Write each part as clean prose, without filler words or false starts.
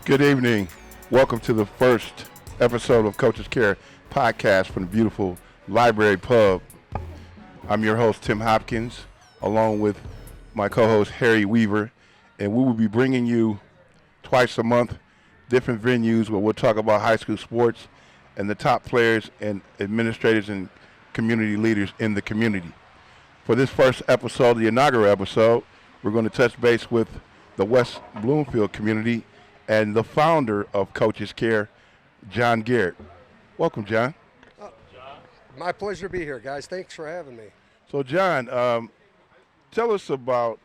Good evening. Welcome to the first episode of Coach's Care podcast from the beautiful Library Pub. I'm your host, Tim Hopkins, along with my co-host, Harry Weaver, and we will be bringing you twice a month different venues where we'll talk about high school sports and the top players and administrators and community leaders in the community. For this first episode, the inaugural episode, we're going to touch base with the West Bloomfield community and the founder of Coach's Care, John Garrett. Welcome, John. My pleasure to be here, guys. Thanks for having me. So, John, tell us about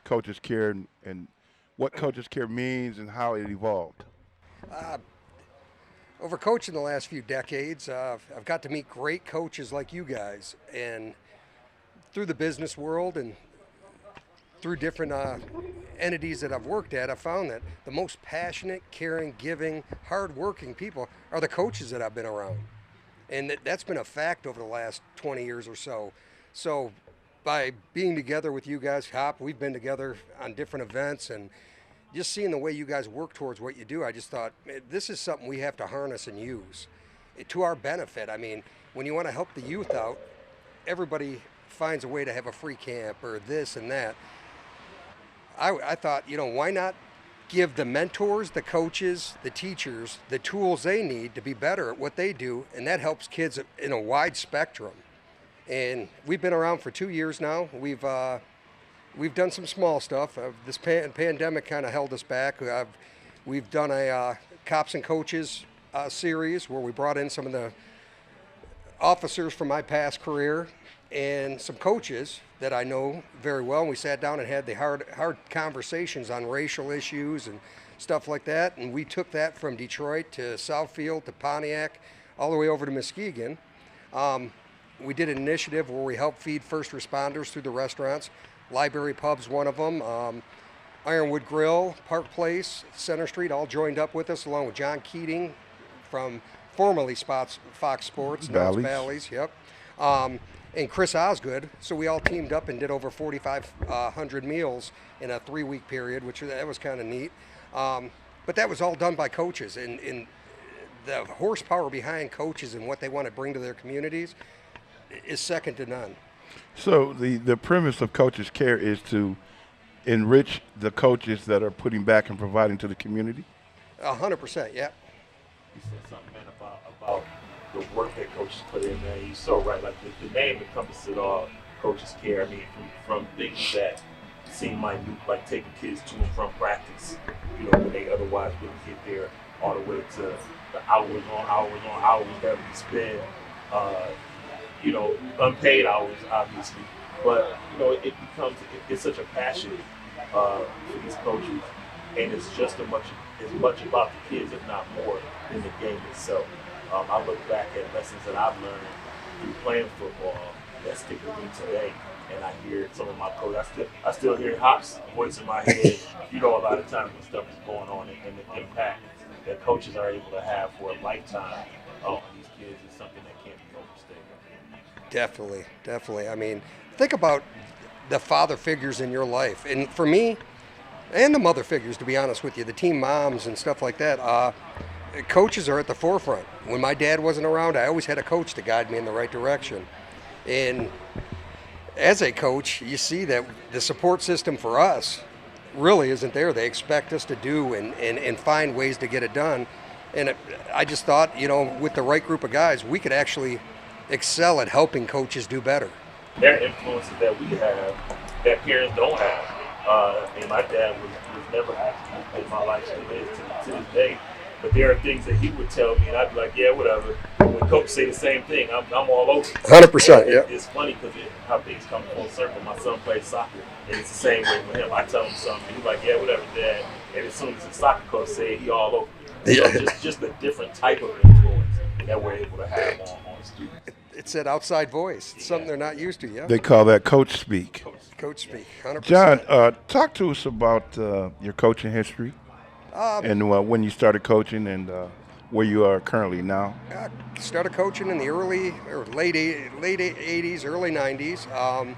Coach's Care and what Coach's Care means and how it evolved. Over coaching the last few decades, I've got to meet great coaches like you guys. And through the business world and through different entities that I've worked at, I found that the most passionate, caring, giving, hardworking people are the coaches that I've been around. And that's been a fact over the last 20 years or so. So by being together with you guys, Hop, we've been together on different events, and just seeing the way you guys work towards what you do, I just thought, man, this is something we have to harness and use to our benefit. I mean, when you want to help the youth out, everybody finds a way to have a free camp or this and that. I thought, why not give the mentors, the coaches, the teachers, the tools they need to be better at what they do, and that helps kids in a wide spectrum. And we've been around for 2 years now. We've done some small stuff. This pandemic kind of held us back. We've done a Cops and Coaches series where we brought in some of the officers from my past career and some coaches that I know very well. And we sat down and had the hard conversations on racial issues and stuff like that. And we took that from Detroit to Southfield to Pontiac, all the way over to Muskegon. We did an initiative where we helped feed first responders through the restaurants. Library Pub's one of them. Ironwood Grill, Park Place, Center Street, all joined up with us, along with John Keating from formerly Fox Sports, now it's Bally's. Yep. And Chris Osgood. So we all teamed up and did over 4,500 meals in a 3-week period, that was kind of neat. But that was all done by coaches, and the horsepower behind coaches and what they want to bring to their communities is second to none. So the premise of Coach's Care is to enrich the coaches that are putting back and providing to the community? 100%, yeah. You said something, man, about the work that coaches put in, man. You're so right. Like the name encompasses it all. Coach's Care. I mean, from things that seem minute, like taking kids to and from practice, when they otherwise wouldn't get there, all the way to the hours on hours that we spend, unpaid hours, obviously. But it's such a passion for these coaches, and it's just as much about the kids, if not more, than the game itself. I look back at lessons that I've learned through playing football that stick with me today, and I hear some of my coaches. I still hear Hop's voice in my head. A lot of times when stuff is going on, and the impact that coaches are able to have for a lifetime on these kids is something that can't be overstated. Definitely. I mean, think about the father figures in your life, and for me, and the mother figures, to be honest with you, the team moms and stuff like that. Coaches are at the forefront. When my dad wasn't around, I always had a coach to guide me in the right direction. And as a coach, you see that the support system for us really isn't there. They expect us to do and find ways to get it done. And I just thought, with the right group of guys, we could actually excel at helping coaches do better. There are influences that we have that parents don't have. And my dad was never active in my life, still is to this day. But there are things that he would tell me, and I'd be like, yeah, whatever. When coach say the same thing, I'm all over. 100%, yeah. It's funny because how things come full circle. My son plays soccer, and it's the same way with him. I tell him something, he's like, yeah, whatever, Dad. And as soon as the soccer coach say it, he all over. Yeah. So just a different type of influence that we're able to have on students. It's that outside voice. It's something they're not used to, yeah. They call that coach speak. Coach speak, 100%. John, talk to us about your coaching history and when you started coaching and where you are currently now. I started coaching in the late 80s, early 90s.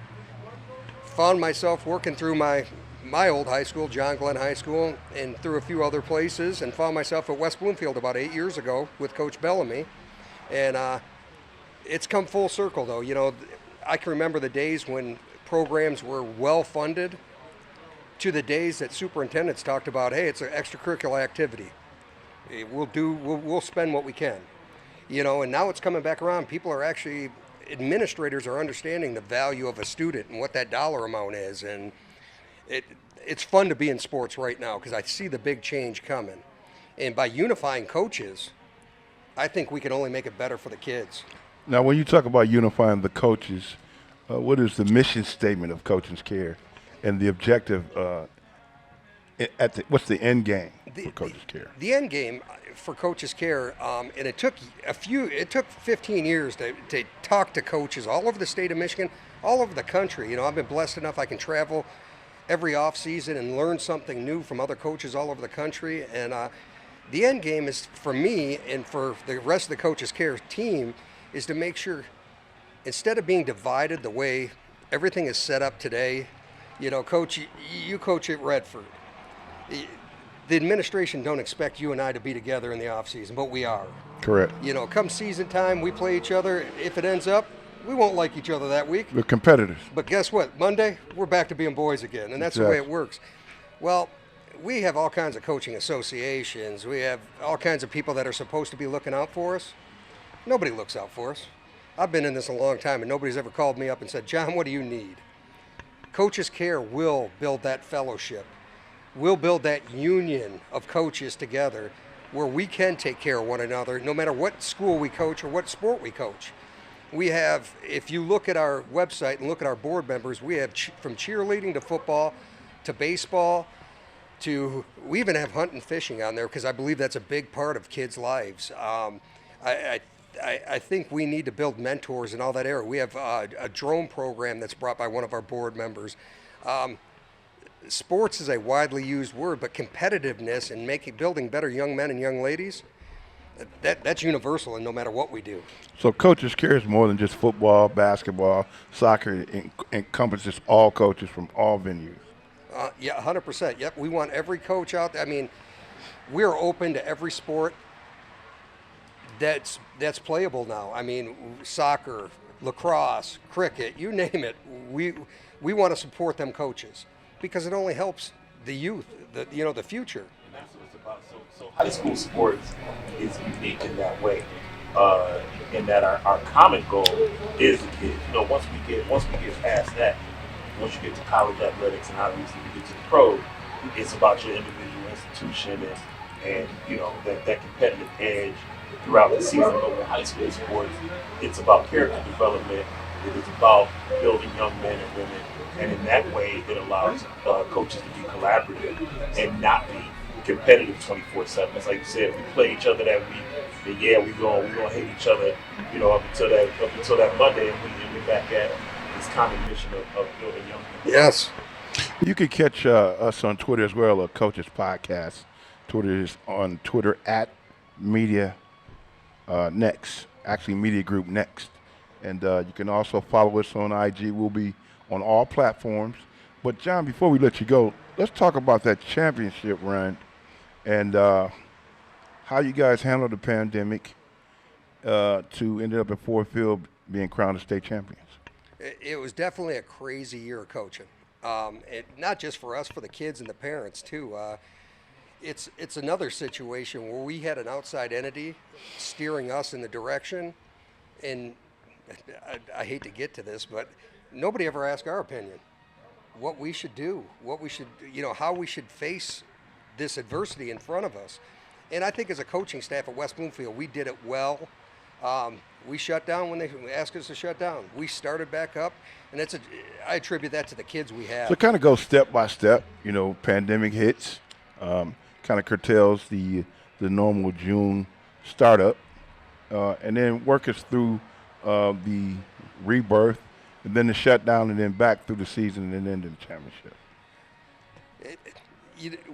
Found myself working through my my old high school, John Glenn High School, and through a few other places, and found myself at West Bloomfield about 8 years ago with Coach Bellamy. And it's come full circle, though. I can remember the days when programs were well funded to the days that superintendents talked about, hey, it's an extracurricular activity. We'll spend what we can. And now it's coming back around. Administrators are understanding the value of a student and what that dollar amount is. And it's fun to be in sports right now because I see the big change coming. And by unifying coaches, I think we can only make it better for the kids. Now, when you talk about unifying the coaches, what is the mission statement of Coach's Care and the objective? What's the end game for Coach's Care? The end game for Coach's Care, and it took 15 years to talk to coaches all over the state of Michigan, all over the country. I've been blessed enough I can travel every off season and learn something new from other coaches all over the country. And the end game is for me and for the rest of the Coach's Care team is to make sure, instead of being divided the way everything is set up today, Coach, you coach at Redford. The administration don't expect you and I to be together in the off season, but we are. Correct. Come season time, we play each other. If it ends up, we won't like each other that week. We're competitors. But guess what? Monday, we're back to being boys again, and that's the way it works. Well, we have all kinds of coaching associations. We have all kinds of people that are supposed to be looking out for us. Nobody looks out for us. I've been in this a long time, and nobody's ever called me up and said, John, what do you need? Coach's Care will build that fellowship. We'll build that union of coaches together where we can take care of one another no matter what school we coach or what sport we coach. We have, if you look at our website and look at our board members, we have from cheerleading to football to baseball to, we even have hunt and fishing on there because I believe that's a big part of kids' lives. I think we need to build mentors in all that area. We have a drone program that's brought by one of our board members. Sports is a widely used word, but competitiveness and building better young men and young ladies, that's universal, and no matter what we do. So Coach's Care is more than just football, basketball, soccer. It encompasses all coaches from all venues. Yeah, 100%. Yep, we want every coach out there. I mean, we're open to every sport that's playable now. I mean, soccer, lacrosse, cricket, you name it. We want to support them coaches because it only helps the youth, the future. And that's what it's about. So high school sports is unique in that way, in that our common goal is the kids. Once we get past that, once you get to college athletics and obviously you get to the pro, it's about your individual institution and that competitive edge throughout the season. But with high school sports, it's about character development. It is about building young men and women, and in that way, it allows coaches to be collaborative and not be competitive 24/7. It's like you said, we play each other that week, then we gonna hate each other, up until that Monday, and we back at this common mission of building young people. Yes. You can catch us on Twitter as well, Coaches Podcast. Twitter is on Twitter at Media Next, actually Media Group Next. And you can also follow us on IG. We'll be on all platforms. But, John, before we let you go, let's talk about that championship run and how you guys handled the pandemic to end up at Ford Field being crowned as state champions. It was definitely a crazy year of coaching. Not just for us, for the kids and the parents, too. It's another situation where we had an outside entity steering us in the direction, and I hate to get to this, but nobody ever asked our opinion, what we should do, how we should face this adversity in front of us. And I think as a coaching staff at West Bloomfield, we did it well. We shut down when they asked us to shut down. We started back up, and I attribute that to the kids we have. So it kind of goes step by step. Pandemic hits, kind of curtails the normal June startup, and then work us through the rebirth, and then the shutdown, and then back through the season, and then into the championship.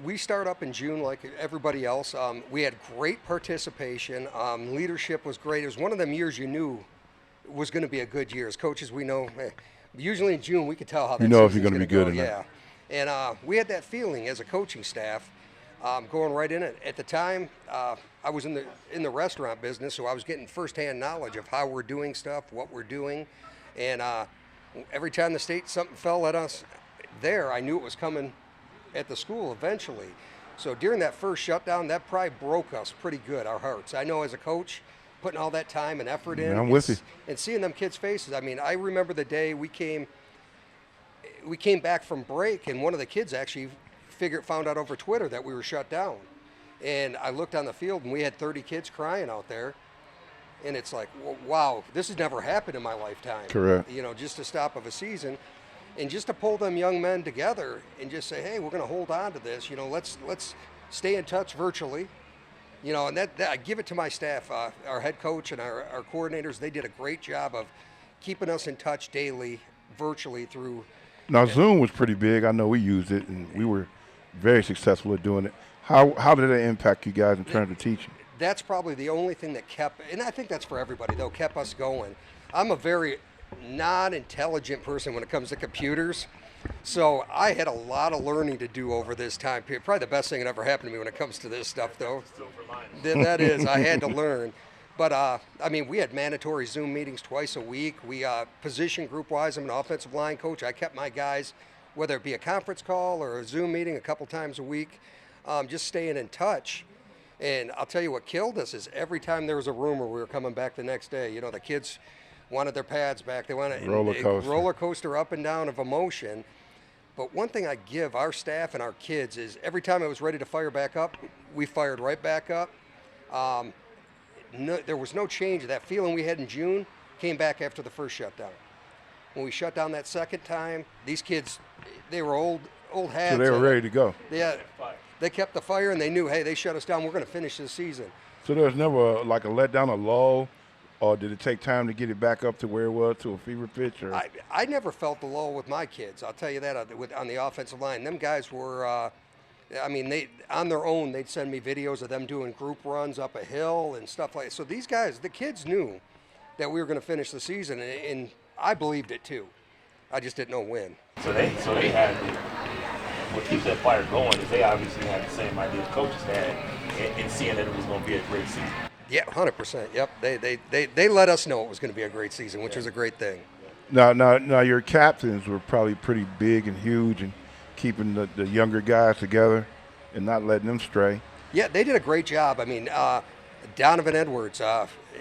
We start up in June like everybody else. We had great participation. Leadership was great. It was one of them years you knew was going to be a good year. As coaches, we know usually in June we could tell how that if you're going to be good or not. Yeah, And we had that feeling as a coaching staff going right in it. At the time, I was in the restaurant business, so I was getting firsthand knowledge of how we're doing stuff, what we're doing. And every time the state something fell at us there, I knew it was coming at the school eventually. So during that first shutdown, that probably broke us pretty good, our hearts. I know as a coach, putting all that time and effort in, I'm with you. And seeing them kids' faces. I mean, I remember the day we came back from break, and one of the kids actually found out over Twitter that we were shut down. And I looked on the field, and we had 30 kids crying out there. And it's like, wow, this has never happened in my lifetime. Correct. You know, just a stop of a season. And just to pull them young men together and just say, hey, we're going to hold on to this. You know, let's stay in touch virtually. You know, and that I give it to my staff, our head coach and our coordinators. They did a great job of keeping us in touch daily, virtually through. Now, Zoom was pretty big. I know we used it, and we were very successful at doing it. How did it impact you guys in terms of teaching? That's probably the only thing that kept, and I think that's for everybody, though, kept us going. I'm a very non-intelligent person when it comes to computers, so I had a lot of learning to do over this time period. Probably the best thing that ever happened to me when it comes to this stuff, though. That is, I had to learn. But, I mean, we had mandatory Zoom meetings twice a week. We position group-wise. I'm an offensive line coach. I kept my guys, whether it be a conference call or a Zoom meeting a couple times a week, just staying in touch. And I'll tell you what killed us is every time there was a rumor we were coming back the next day, you know, the kids wanted their pads back. They wanted roller coaster up and down of emotion. But one thing I give our staff and our kids is every time it was ready to fire back up, we fired right back up. There was no change. That feeling we had in June came back after the first shutdown. When we shut down that second time, these kids, they were old hats. So they were ready to go. Yeah. They kept the fire, and they knew, hey, they shut us down. We're going to finish this season. So there was never like a letdown, a lull, or did it take time to get it back up to where it was, to a fever pitch? Or? I never felt the lull with my kids. I'll tell you that on the offensive line. Them guys were, I mean, they on their own, they'd send me videos of them doing group runs up a hill and stuff like that. So these guys, the kids knew that we were going to finish the season, and I believed it too. I just didn't know when. So they had what keeps that fire going is they obviously had the same idea coaches had in seeing that it was going to be a great season. Yeah, 100%. Yep. They let us know it was going to be a great season, which was a great thing. Now, your captains were probably pretty big and huge and keeping the younger guys together and not letting them stray. Yeah, they did a great job. I mean, Donovan Edwards,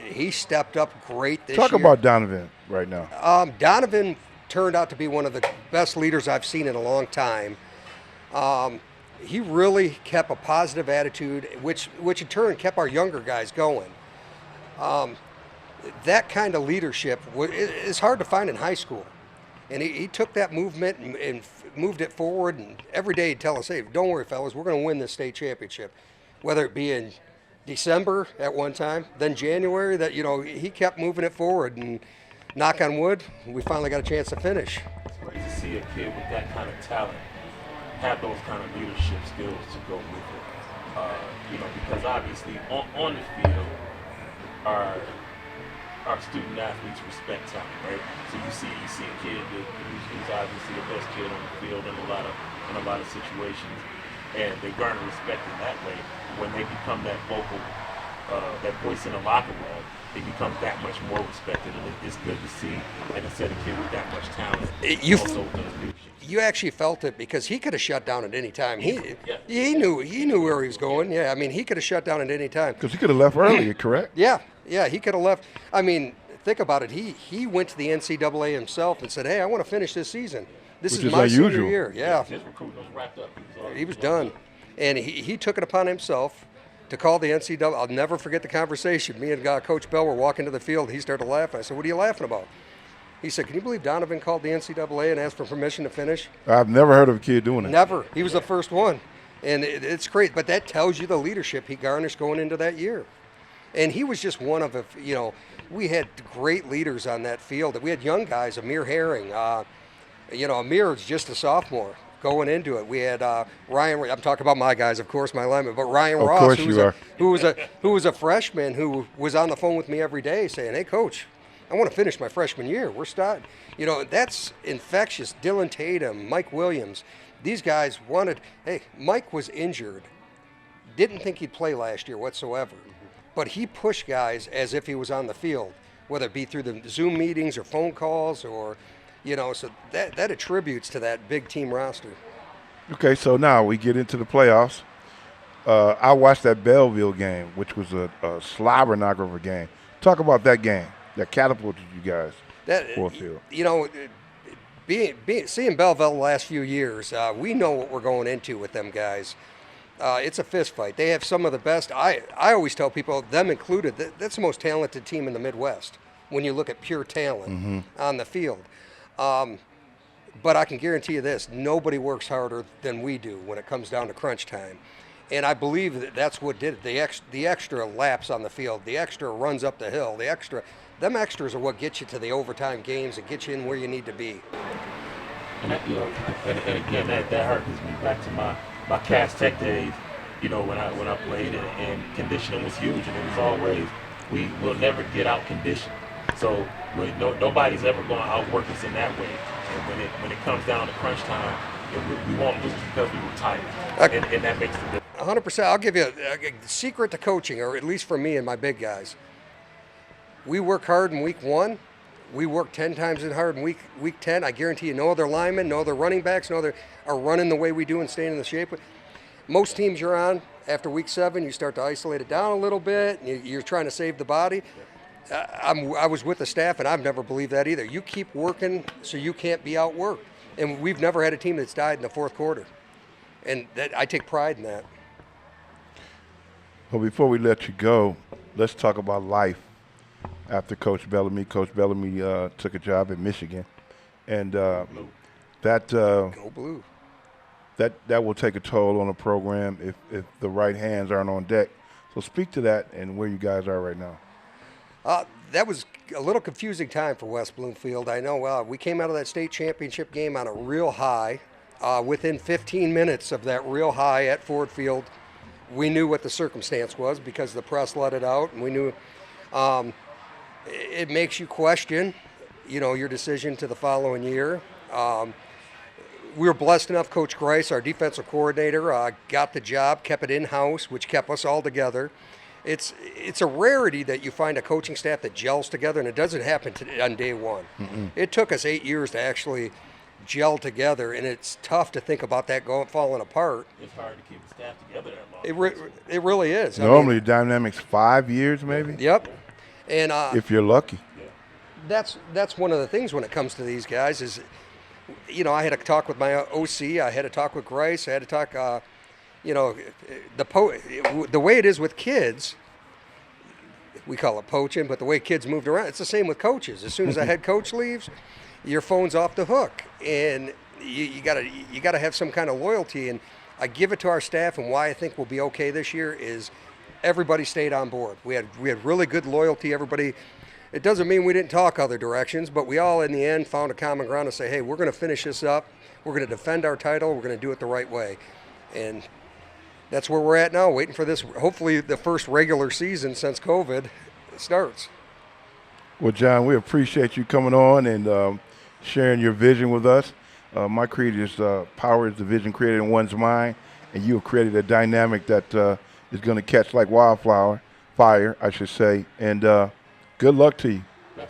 he stepped up great this year. Talk about Donovan right now. Donovan turned out to be one of the best leaders I've seen in a long time. He really kept a positive attitude, which in turn kept our younger guys going. That kind of leadership is hard to find in high school. And he took that movement and moved it forward. And every day he'd tell us, hey, don't worry, fellas, we're going to win this state championship. Whether it be in December at one time, then January, that, you know, he kept moving it forward. And knock on wood, we finally got a chance to finish. It's great to see a kid with that kind of talent have those kind of leadership skills to go with it. You know, because obviously on the field, our student athletes respect talent, right? So you see a kid who's obviously the best kid on the field in a lot of situations, and they garner respect in that way. When they become that vocal, that voice in the locker room, they become that much more respected, and it's good to see. Like I said, a kid with that much talent. You actually felt it because he could have shut down at any time. He knew where he was going. Yeah, I mean, he could have shut down at any time. Because he could have left earlier, correct? Yeah, he could have left. I mean, think about it. He went to the NCAA himself and said, hey, I want to finish this season. This is my senior year. Yeah. His recruiting was wrapped up. He was done. And he took it upon himself to call the NCAA. I'll never forget the conversation. Me and Coach Bell were walking to the field. He started laughing. I said, what are you laughing about? He said, can you believe Donovan called the NCAA and asked for permission to finish? I've never heard of a kid doing it. Never. He was the first one. And it's great. But that tells you the leadership he garnished going into that year. And he was just one of, you know, we had great leaders on that field. We had young guys, Amir Herring. You know, Amir was just a sophomore going into it. We had Ryan. I'm talking about my guys, of course, my linemen, but Ryan Ross, who was a freshman who was on the phone with me every day saying, "Hey, coach, I want to finish my freshman year. We're starting." You know, that's infectious. Dillion Tatum, Mike Williams. These guys wanted, hey, Mike was injured, didn't think he'd play last year whatsoever, but he pushed guys as if he was on the field, whether it be through the Zoom meetings or phone calls or, so that attributes to that big team roster. Okay, so now we get into the playoffs. I watched that Belleville game, which was a slobber knocker of a game. Talk about that game that catapulted you guys fourth field. Seeing Belleville the last few years, we know what we're going into with them guys. It's a fist fight. They have some of the best. I always tell people, them included, that's the most talented team in the Midwest when you look at pure talent on the field. But I can guarantee you this, nobody works harder than we do when it comes down to crunch time. And I believe that's what did it. The extra laps on the field, the extra runs up the hill, them extras are what get you to the overtime games and get you in where you need to be. And again, that harkens me back to my Cass Tech days, when I played, and conditioning was huge, and it was always, we will never get out conditioned. So nobody's ever going to outwork us in that way. And when it comes down to crunch time, we won't lose because we were tired, and that makes the difference. 100%. I'll give you a secret to coaching, or at least for me and my big guys. We work hard in week 1. We work 10 times as hard in week 10. I guarantee you no other linemen, no other running backs, no other are running the way we do and staying in the shape. Most teams you're on, after week 7, you start to isolate it down a little bit. You're trying to save the body. I was with the staff, and I've never believed that either. You keep working so you can't be outworked. And we've never had a team that's died in the fourth quarter. And I take pride in that. Well, before we let you go, let's talk about life after Coach Bellamy. Coach Bellamy took a job at Michigan, and Go Blue. That will take a toll on a program if the right hands aren't on deck. So speak to that and where you guys are right now. That was a little confusing time for West Bloomfield. I know we came out of that state championship game on a real high. Within 15 minutes of that real high at Ford Field, we knew what the circumstance was because the press let it out, and we knew it makes you question, your decision to the following year. We were blessed enough. Coach Grice, our defensive coordinator, got the job, kept it in-house, which kept us all together. It's a rarity that you find a coaching staff that gels together, and it doesn't happen on day one. It took us 8 years to actually gel together, and it's tough to think about that falling apart. It's hard to keep the staff together that long. It really is. Normally, dynamics 5 years maybe. Yep. And if you're lucky. That's one of the things when it comes to these guys is, I had to talk with my OC, I had to talk with Grice, I had to talk, the way it is with kids, we call it poaching, but the way kids moved around, it's the same with coaches. As soon as a head coach leaves, your phone's off the hook, and you gotta have some kind of loyalty. And I give it to our staff, and why I think we'll be okay this year is everybody stayed on board. We had really good loyalty. Everybody. It doesn't mean we didn't talk other directions, but we all in the end found a common ground to say, hey, we're going to finish this up. We're going to defend our title. We're going to do it the right way, and that's where we're at now, waiting for this. Hopefully, the first regular season since COVID starts. Well, John, we appreciate you coming on and sharing your vision with us. My creed is power is the vision created in one's mind, and you have created a dynamic that is going to catch like fire, I should say. And good luck to you.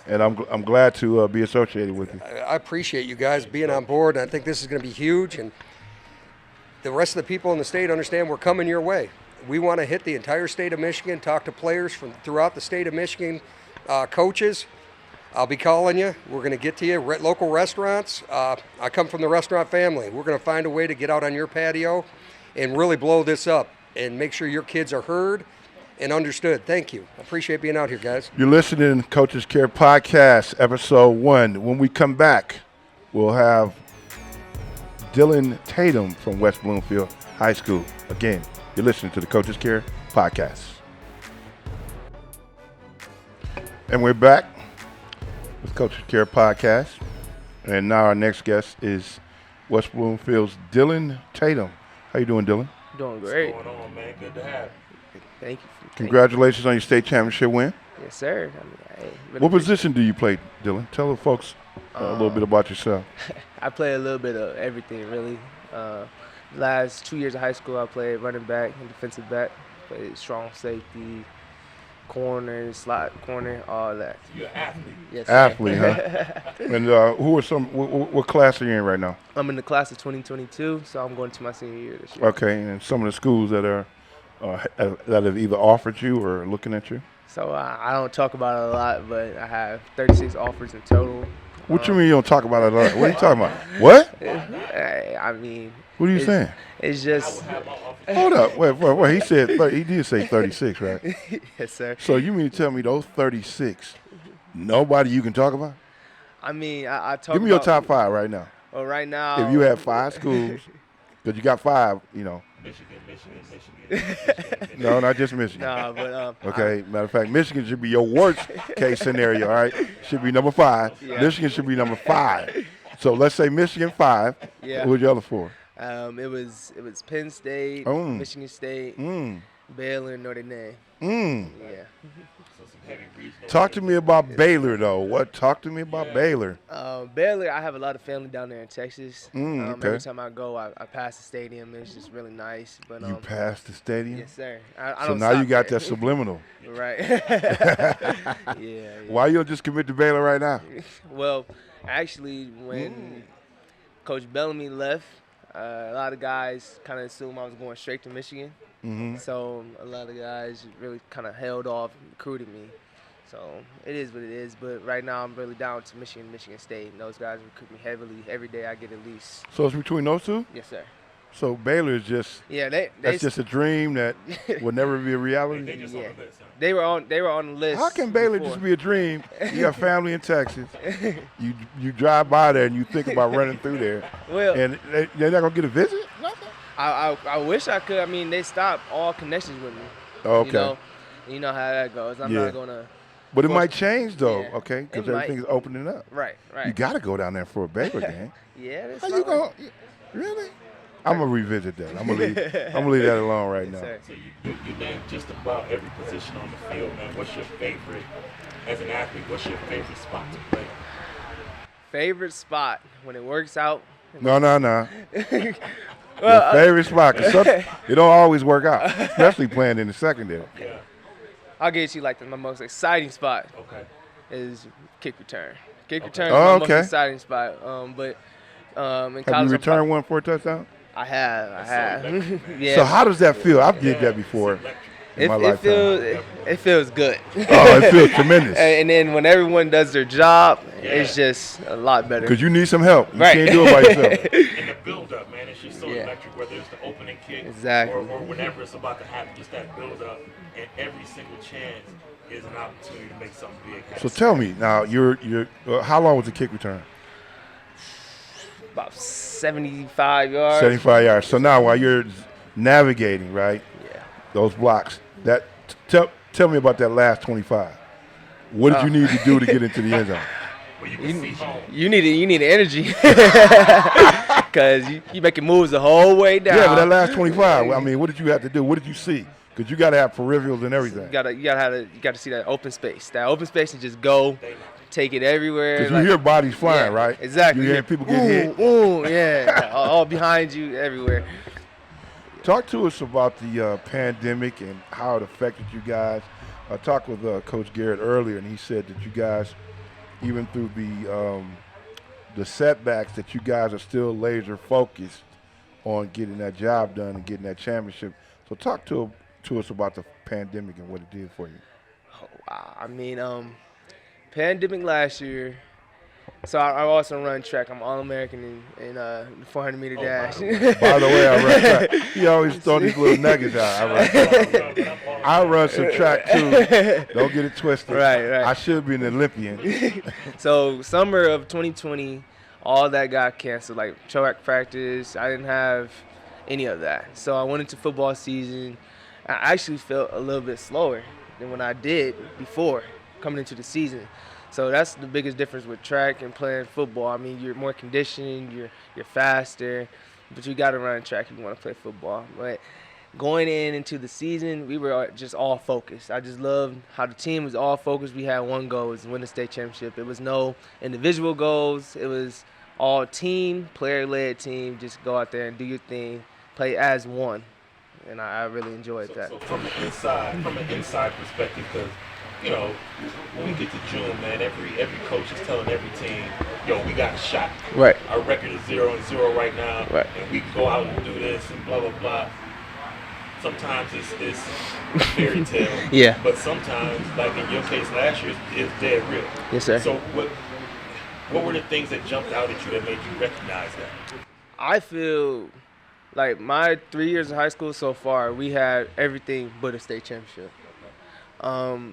And I'm glad to be associated with you. I appreciate you guys being on board. I think this is going to be huge, and the rest of the people in the state understand we're coming your way. We want to hit the entire state of Michigan, talk to players from throughout the state of Michigan, coaches. I'll be calling you. We're going to get to you. Local restaurants. I come from the restaurant family. We're going to find a way to get out on your patio and really blow this up and make sure your kids are heard and understood. Thank you. I appreciate being out here, guys. You're listening to Coaches Care Podcast, Episode 1. When we come back, we'll have Dillion Tatum from West Bloomfield High School. Again, you're listening to the Coaches Care Podcast. And we're back with Coaches Care Podcast. And now our next guest is West Bloomfield's Dillion Tatum. How you doing, Dillion? Doing great. What's going on, man? Good to have you. Thank you. Congratulations on your state championship win. Yes, sir. What position do you play, Dillion? Tell the folks a little bit about yourself. I play a little bit of everything, really. Last 2 years of high school, I played running back and defensive back. Played strong safety, corner, slot corner, all that. You're an athlete. Yes, sir. Athlete, huh? And who are what class are you in right now? I'm in the class of 2022, so I'm going to my senior year this year. Okay, and some of the schools that are that have either offered you or looking at you. So I don't talk about it a lot, but I have 36 offers in total. What you mean you don't talk about it a lot? What are you talking about? What? I mean, What are you saying? it's just Hold up. Wait. He said he did say 36, right? yes, sir. So you mean to tell me those 36, nobody you can talk about? I mean, I talk. Give me your about, top 5 right now. Well, right now, If you have 5 schools, because you got 5, Michigan. No, not just Michigan. nah, but Okay, matter of fact, Michigan should be your worst case scenario, all right? Should be number 5. Yeah. Michigan should be number 5. So let's say Michigan 5. Yeah. Who's the other 4? it was Penn State, Michigan State, Baylor, Notre Dame. Yeah. So some heavy regional. Talk to me about Baylor, though. Talk to me about Baylor. Baylor, I have a lot of family down there in Texas. Okay. Every time I go, I pass the stadium. It's just really nice. But You passed the stadium? yes, sir. I So don't now you stop got there. that subliminal. Right. yeah. Why you don't just commit to Baylor right now? Well, actually, when Coach Bellamy left, a lot of guys kind of assumed I was going straight to Michigan. So a lot of guys really kind of held off and recruited me. So it is what it is. But right now, I'm really down to Michigan State. And those guys recruit me heavily. Every day I get at least. So it's between those two? Yes, sir. So Baylor is just Yeah, that's just a dream that will never be a They reality. just on the list, huh? They were on the list. How can Baylor before. just be a dream? You got family in Texas. You drive by there and you think about running through there, Well, and they're not gonna get a visit. Nothing. I wish I could. I mean, they stopped all connections with me. Oh, okay. You know how that goes. I'm Yeah. not gonna. But it might change though, Yeah. okay? Because It might. everything's opening up. Right. You got to go down there for a Baylor game. Yeah. That's How you going? Really? I'm gonna revisit that. I'm gonna leave that alone right now. Sir. So you named just about every position on the field, man. What's your favorite, as an athlete, what's your favorite spot to play? Favorite spot when it works out. No. Well, Your favorite spot, 'cause it don't always work out, especially playing in the secondary. Yeah. I'll get you like my most exciting spot Okay. is kick return. Kick return is Oh, my okay. most exciting spot. But in college, Have you returned one for a touchdown? I have. electric, yeah. So how does that feel? I've did that before in my lifetime. It feels good. Oh, it feels tremendous. And then when everyone does their job, it's Yeah. just a lot better. Because you need some help. You Right. can't do it by yourself. And the build-up, man, it's just so Yeah. electric, whether it's the opening kick Exactly. or whenever it's about to happen, just that build-up, and every single chance is an opportunity to make something big happen. So tell me now, you're how long was the kick return? About 75 yards. 75 yards. So now while you're navigating, right, Yeah. those blocks, tell me about that last 25. What did you need to do to get into the end zone? Well, you can see home. You need energy. Because you making moves the whole way down. Yeah, but that last 25, I mean, what did you have to do? What did you see? Because you got to have peripherals and everything. You gotta see that open space. That open space and just go, take it everywhere. Because you hear bodies flying, yeah, right? Exactly. You hear people get hit. Ooh, yeah. all behind you, everywhere. Talk to us about the pandemic and how it affected you guys. I talked with Coach Garrett earlier, and he said that you guys, even through the setbacks, that you guys are still laser focused on getting that job done and getting that championship. So talk to us about the pandemic and what it did for you. Oh, wow. I mean, pandemic last year. So I also run track. I'm All-American in the 400-meter dash. By the way, I run track. He always throw these little nuggets out. I run some track too. Don't get it twisted. Right. I should be an Olympian. So summer of 2020, all that got canceled. Like track practice, I didn't have any of that. So I went into football season. I actually felt a little bit slower than when I did before coming into the season. So that's the biggest difference with track and playing football. I mean, you're more conditioned, you're faster, but you got to run track if you want to play football. But going into the season, we were just all focused. I just loved how the team was all focused. We had one goal, was to win the state championship. It was no individual goals. It was all team, player-led team. Just go out there and do your thing, play as one, and I really enjoyed that. So from an inside perspective, because when we get to June, man, every coach is telling every team, yo, we got a shot. Right. Our record is 0-0 right now, right. And we can go out and do this and blah blah blah. Sometimes it's fairy tale. Yeah. But sometimes, like in your case last year, it's dead real. Yes, sir. So what were the things that jumped out at you that made you recognize that? I feel like my 3 years of high school so far, we had everything but a state championship.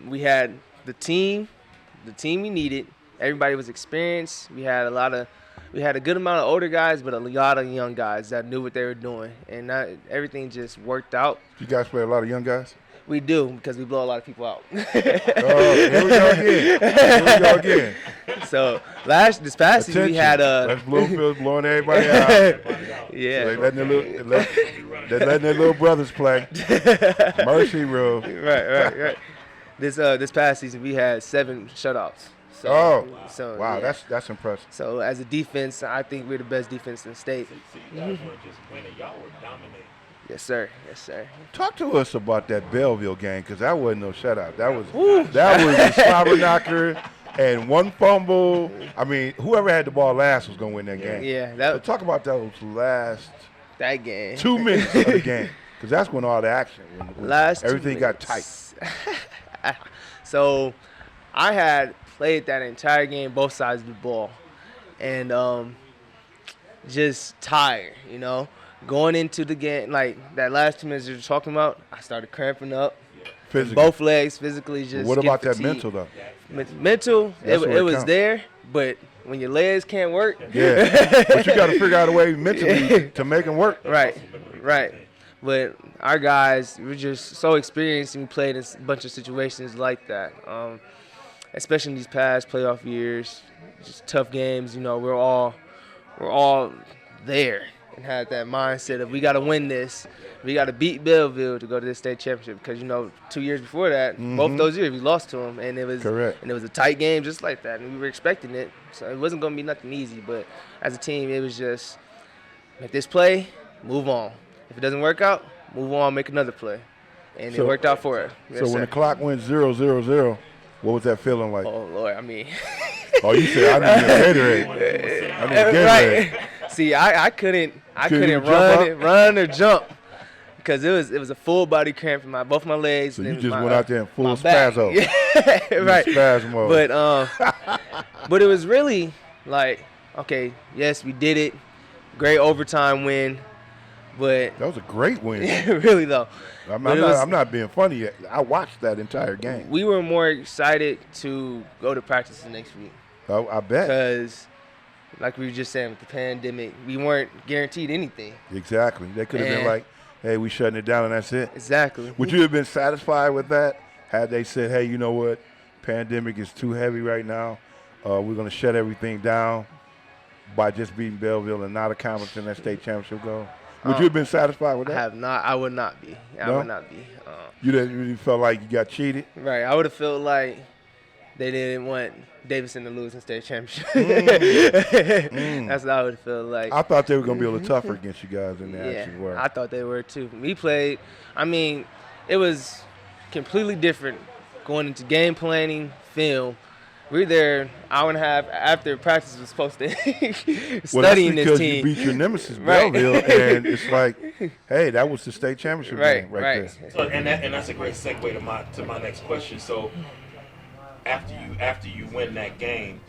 We had the team we needed. Everybody was experienced. We had a good amount of older guys, but a lot of young guys that knew what they were doing, and everything just worked out. You guys play a lot of young guys? We do, because we blow a lot of people out. Oh, here we go again. So this past season we had West Bloomfield blowing everybody out. Yeah. So they're letting their little brothers play. Mercy rule. Right. This past season we had 7 shutouts. So, wow, yeah. that's impressive. So as a defense, I think we're the best defense in the state. So you guys weren't just winning, y'all were dominating. Yes, sir. Yes, sir. Talk to us about that Belleville game, because that wasn't no shutout. That was a slobber knocker and one fumble. I mean, whoever had the ball last was going to win that game. Yeah. So talk about those last that game. 2 minutes of the game, because that's when all the action, when everything got tight. So I had played that entire game, both sides of the ball, and just tired, Going into the game, like that last 2 minutes you're talking about, I started cramping up. Both legs physically just What about that fatigued. mental, though? Mental, it was counts. there, but when your legs can't work. Yeah, but you got to figure out a way mentally to make them work. Right. But our guys were just so experienced, and we played in a bunch of situations like that. Especially in these past playoff years, just tough games. We're all there and had that mindset of we got to win this. We got to beat Belleville to go to the state championship, because 2 years before that, both those years we lost to them, and it was correct. And it was a tight game just like that, and we were expecting it, so it wasn't going to be nothing easy. But as a team, it was just make this play, move on. If it doesn't work out, move on, make another play, and it worked out for us. So when the clock went 0-0-0, what was that feeling like? Oh Lord, I mean. Oh, you said I need a Gatorade. I need a Gatorade. Right. See, I couldn't run or jump, because it was a full body cramp in both my legs. So you just went out there in full spasm. Right. Spasm mode. But it was really like, okay, yes, we did it. Great overtime win. But that was a great win. Really, though. I'm not being funny. I watched that entire game. We were more excited to go to practice the next week. Oh, I bet. Because, like we were just saying, with the pandemic, we weren't guaranteed anything. Exactly. They could have been like, hey, we shutting it down and that's it. Exactly. Would you have been satisfied with that had they said, hey, you know what, pandemic is too heavy right now. We're going to shut everything down by just beating Belleville and not accomplishing that state championship goal? Would you have been satisfied with that? I have not. I would not be. I would not be. You felt like you got cheated? Right. I would have felt like they didn't want Davidson to lose in state championship. That's what I would feel like. I thought they were going to be a little tougher against you guys than they actually were. I thought they were too. We played. I mean, it was completely different going into game planning, film. We were there an hour and a half after practice was supposed to studying this team. You beat your nemesis, Belleville, and it's like, hey, that was the state championship game right there. So, and that's a great segue to my next question. So after you win that game,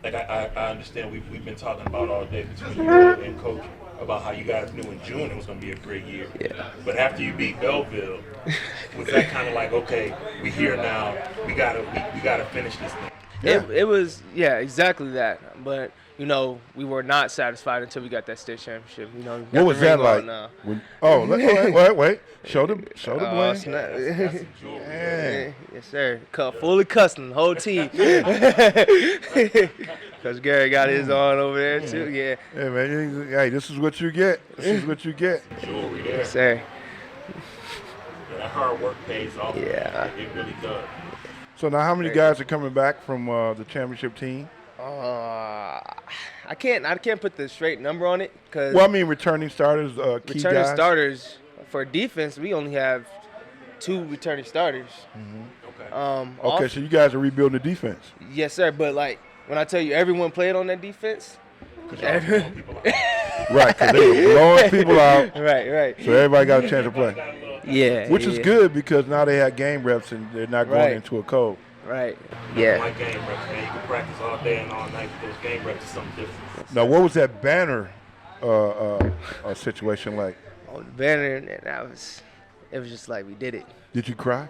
like I understand we've been talking about all day between you and Coach about how you guys knew in June it was going to be a great year. Yeah. But after you beat Belleville, was that kind of like, okay, we here now, we gotta finish this thing? Yeah. It was, exactly that. But, we were not satisfied until we got that state championship. What was that like? Wait. Show the blame. Yes, sir. Fully cussing the whole team. Coach Garrett got his on over there, too. Yeah. Hey, man. Hey, this is what you get. Sure, Yes, sir. That hard work pays off. Yeah. It really does. So now how many guys are coming back from the championship team? I can't put the straight number on it because Well, I mean, returning starters, key returning guys. starters for defense, we only have 2 returning starters. Okay, so you guys are rebuilding the defense. Yes, sir. But like when I tell you everyone played on that defense, Right, because they were blowing people out, right. so everybody got a chance to play. Yeah. Which is yeah. good because now they have game reps and they're not going Right. into a code. Right. My Yeah. game reps, man. You can practice all day and all night, but those game reps is something different. Now, what was that banner situation like? On the banner, and it was just like we did it. Did you cry?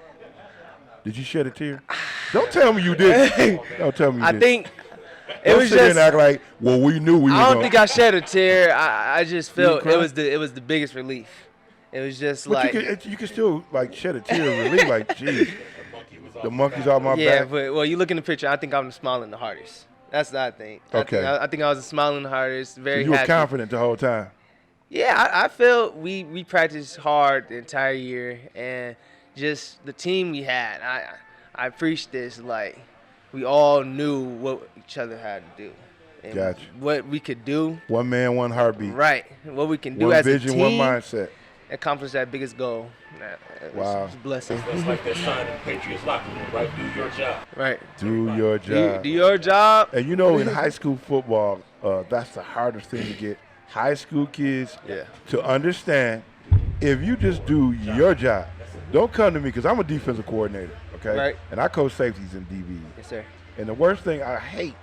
Did you shed a tear? Don't tell me you did. Don't tell me you I did. think it Don't was sit there just. and act like, well, we knew we were I don't going. think I shed a tear. I just felt cry? it was the biggest relief. It was just But like you can still like shed a tear and relieve, like, geez, the monkey's off my yeah, back. but well, you look in the picture. I think I'm smiling the hardest. That's what I think. Okay. I think I was smiling the hardest. So Very you were happy. confident the whole time. Yeah, I feel we practiced hard the entire year, and just the team we had. I preached this like we all knew what each other had to do, and Gotcha. what we could do. One man, one heartbeat. Right, what we can do One as vision, a team. one mindset. Accomplish that biggest goal. Wow. It's a blessing. That's like that sign in the Patriots locker room, right? Do your job. Right. Do your job. Do your job. And you know, in high school football, that's the hardest thing to get high school kids to understand. If you just do your job, don't come to me because I'm a defensive coordinator, okay? Right. And I coach safeties in DB. Yes, sir. And the worst thing I hate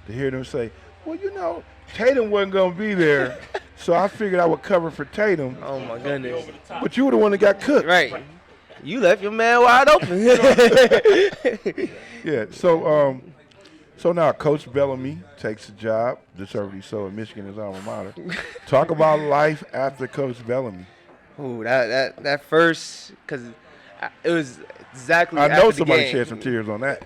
to hear them say, well, you know, Tatum wasn't going to be there, so I figured I would cover for Tatum. Oh my goodness. But you were the one that got cooked. Right. You left your man wide open. Yeah. So now Coach Bellamy takes the job, deservedly so, in Michigan, his alma mater. Talk about life after Coach Bellamy. Ooh, that first, because it was exactly. I after know the somebody game. shed some tears on that.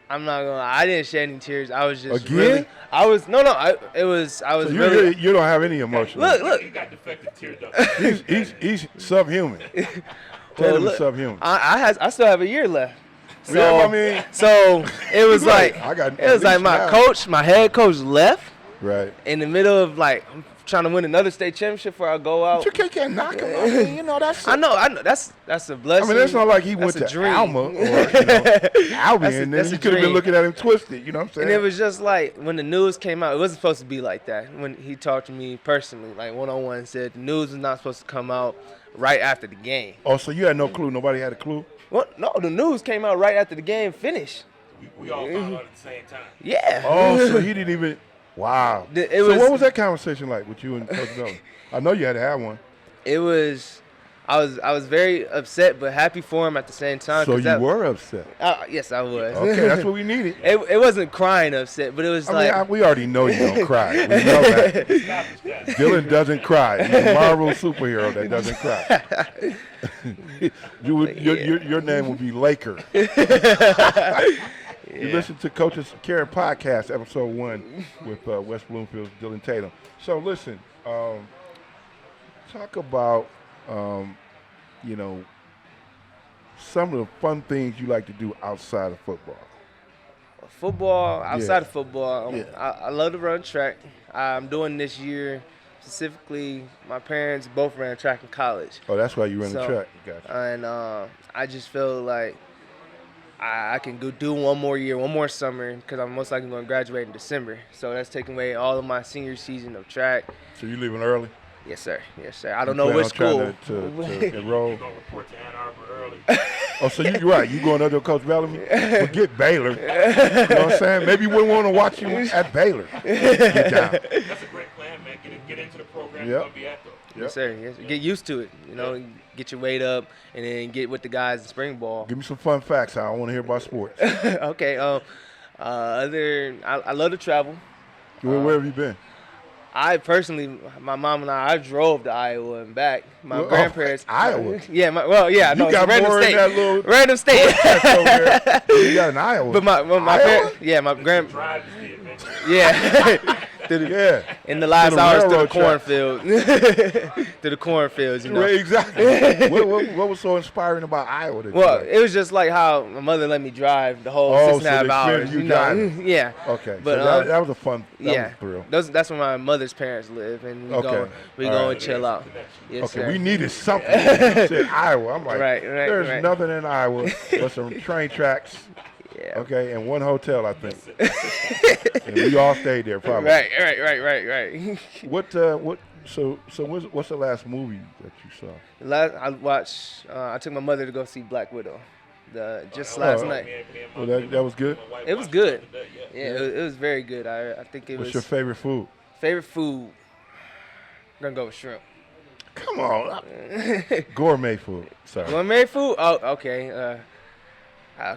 I'm not gonna. I didn't shed any tears. I was just Again? really. I was no. I was So really. you don't have any emotion. Look. You got defective tear ducts. He's subhuman. Well, Tatum look, is subhuman. I still have a year left. So, Yeah, I mean- so it was Right. like I got it was at like least my now. coach, my head coach left Right. in the middle of like I'm trying to win another state championship before I go out. But you can't knock him. I mean, you know, that's. I know. That's a blessing. I mean, it's not like he went That's to a dream. Alma or Albion, and then that's you a could have been dream. looking at him twisted. You know what I'm saying? And it was just like when the news came out, it wasn't supposed to be like that. When he talked to me personally, like one-on-one, said the news was not supposed to come out right after the game. Oh, so you had no clue? Nobody had a clue? Well, no, the news came out right after the game finished. We all found out at the same time. Yeah. Oh, so he didn't even. Wow. It What was that conversation like with you and Coach Bellamy? I know you had to have one. It was. I was very upset, but happy for him at the same time. So 'cause you were upset. Yes, I was. Okay, that's what we needed. It wasn't crying upset, but it was We already know you don't cry. We know that. Dylan doesn't cry. He's a Marvel superhero that doesn't cry. Your name would be Laker. You listen to Coach's Care podcast, episode 1 with West Bloomfield's Dillion Tatum. So listen, talk about some of the fun things you like to do outside of football. Football, outside Yeah. of football, Yeah. I love to run track. I'm doing this year specifically. My parents both ran track in college, Oh, that's why you run the So, track. Gotcha. and I just feel like I can go do one more year, one more summer, because I'm most likely going to graduate in December. So that's taking away all of my senior season of track. So you leaving early? Yes, sir. Yes, sir. I don't You know plan which on trying school. to enroll. You're going to report to Ann Arbor early. Oh, so you're right. You going under Coach Bellamy? Forget Baylor. You know what I'm saying? Maybe we wouldn't want to watch you at Baylor. Get down. That's a great plan, man. Get into the program you're Yep. going to be at, though. Yep. Yes, sir. Yes. Get used to it. Get your weight up, and then get with the guys in spring ball. Give me some fun facts. I want to hear about sports. Okay. I love to travel. Where have you been? I personally, my mom and I drove to Iowa and back. My Well, grandparents. Iowa? Yeah. I know. You got it's a random more in state. that little Random state. That's over there. You got an Iowa. But my Iowa? parents. Yeah, my grand. Drive is the adventure. Yeah. In the last To the hours to the railroad tracks. cornfield. To the cornfields, you know. Right, exactly. what was so inspiring about Iowa? That you Well, liked? it was just like how my mother let me drive the whole Oh, 6.5 so the hours. experience you You know, driving. yeah. Okay, But so that was a fun. That was yeah, a thrill. that's where my mother's parents live, and we Okay. go All right. and chill out. Yes, Okay, sir. we needed something. You said Iowa. I'm like, Right, there's right. nothing in Iowa but some train tracks. Yeah. Okay, and one hotel, I think. And we all stayed there, probably. Right. So what's the last movie that you saw? I watched. I took my mother to go see Black Widow, last night. Well, that was good. It was good. Yeah, it was very good. I think it What's was your favorite food? favorite food. I'm gonna go with shrimp. Come on, gourmet food. Sorry. Gourmet food? Oh, okay.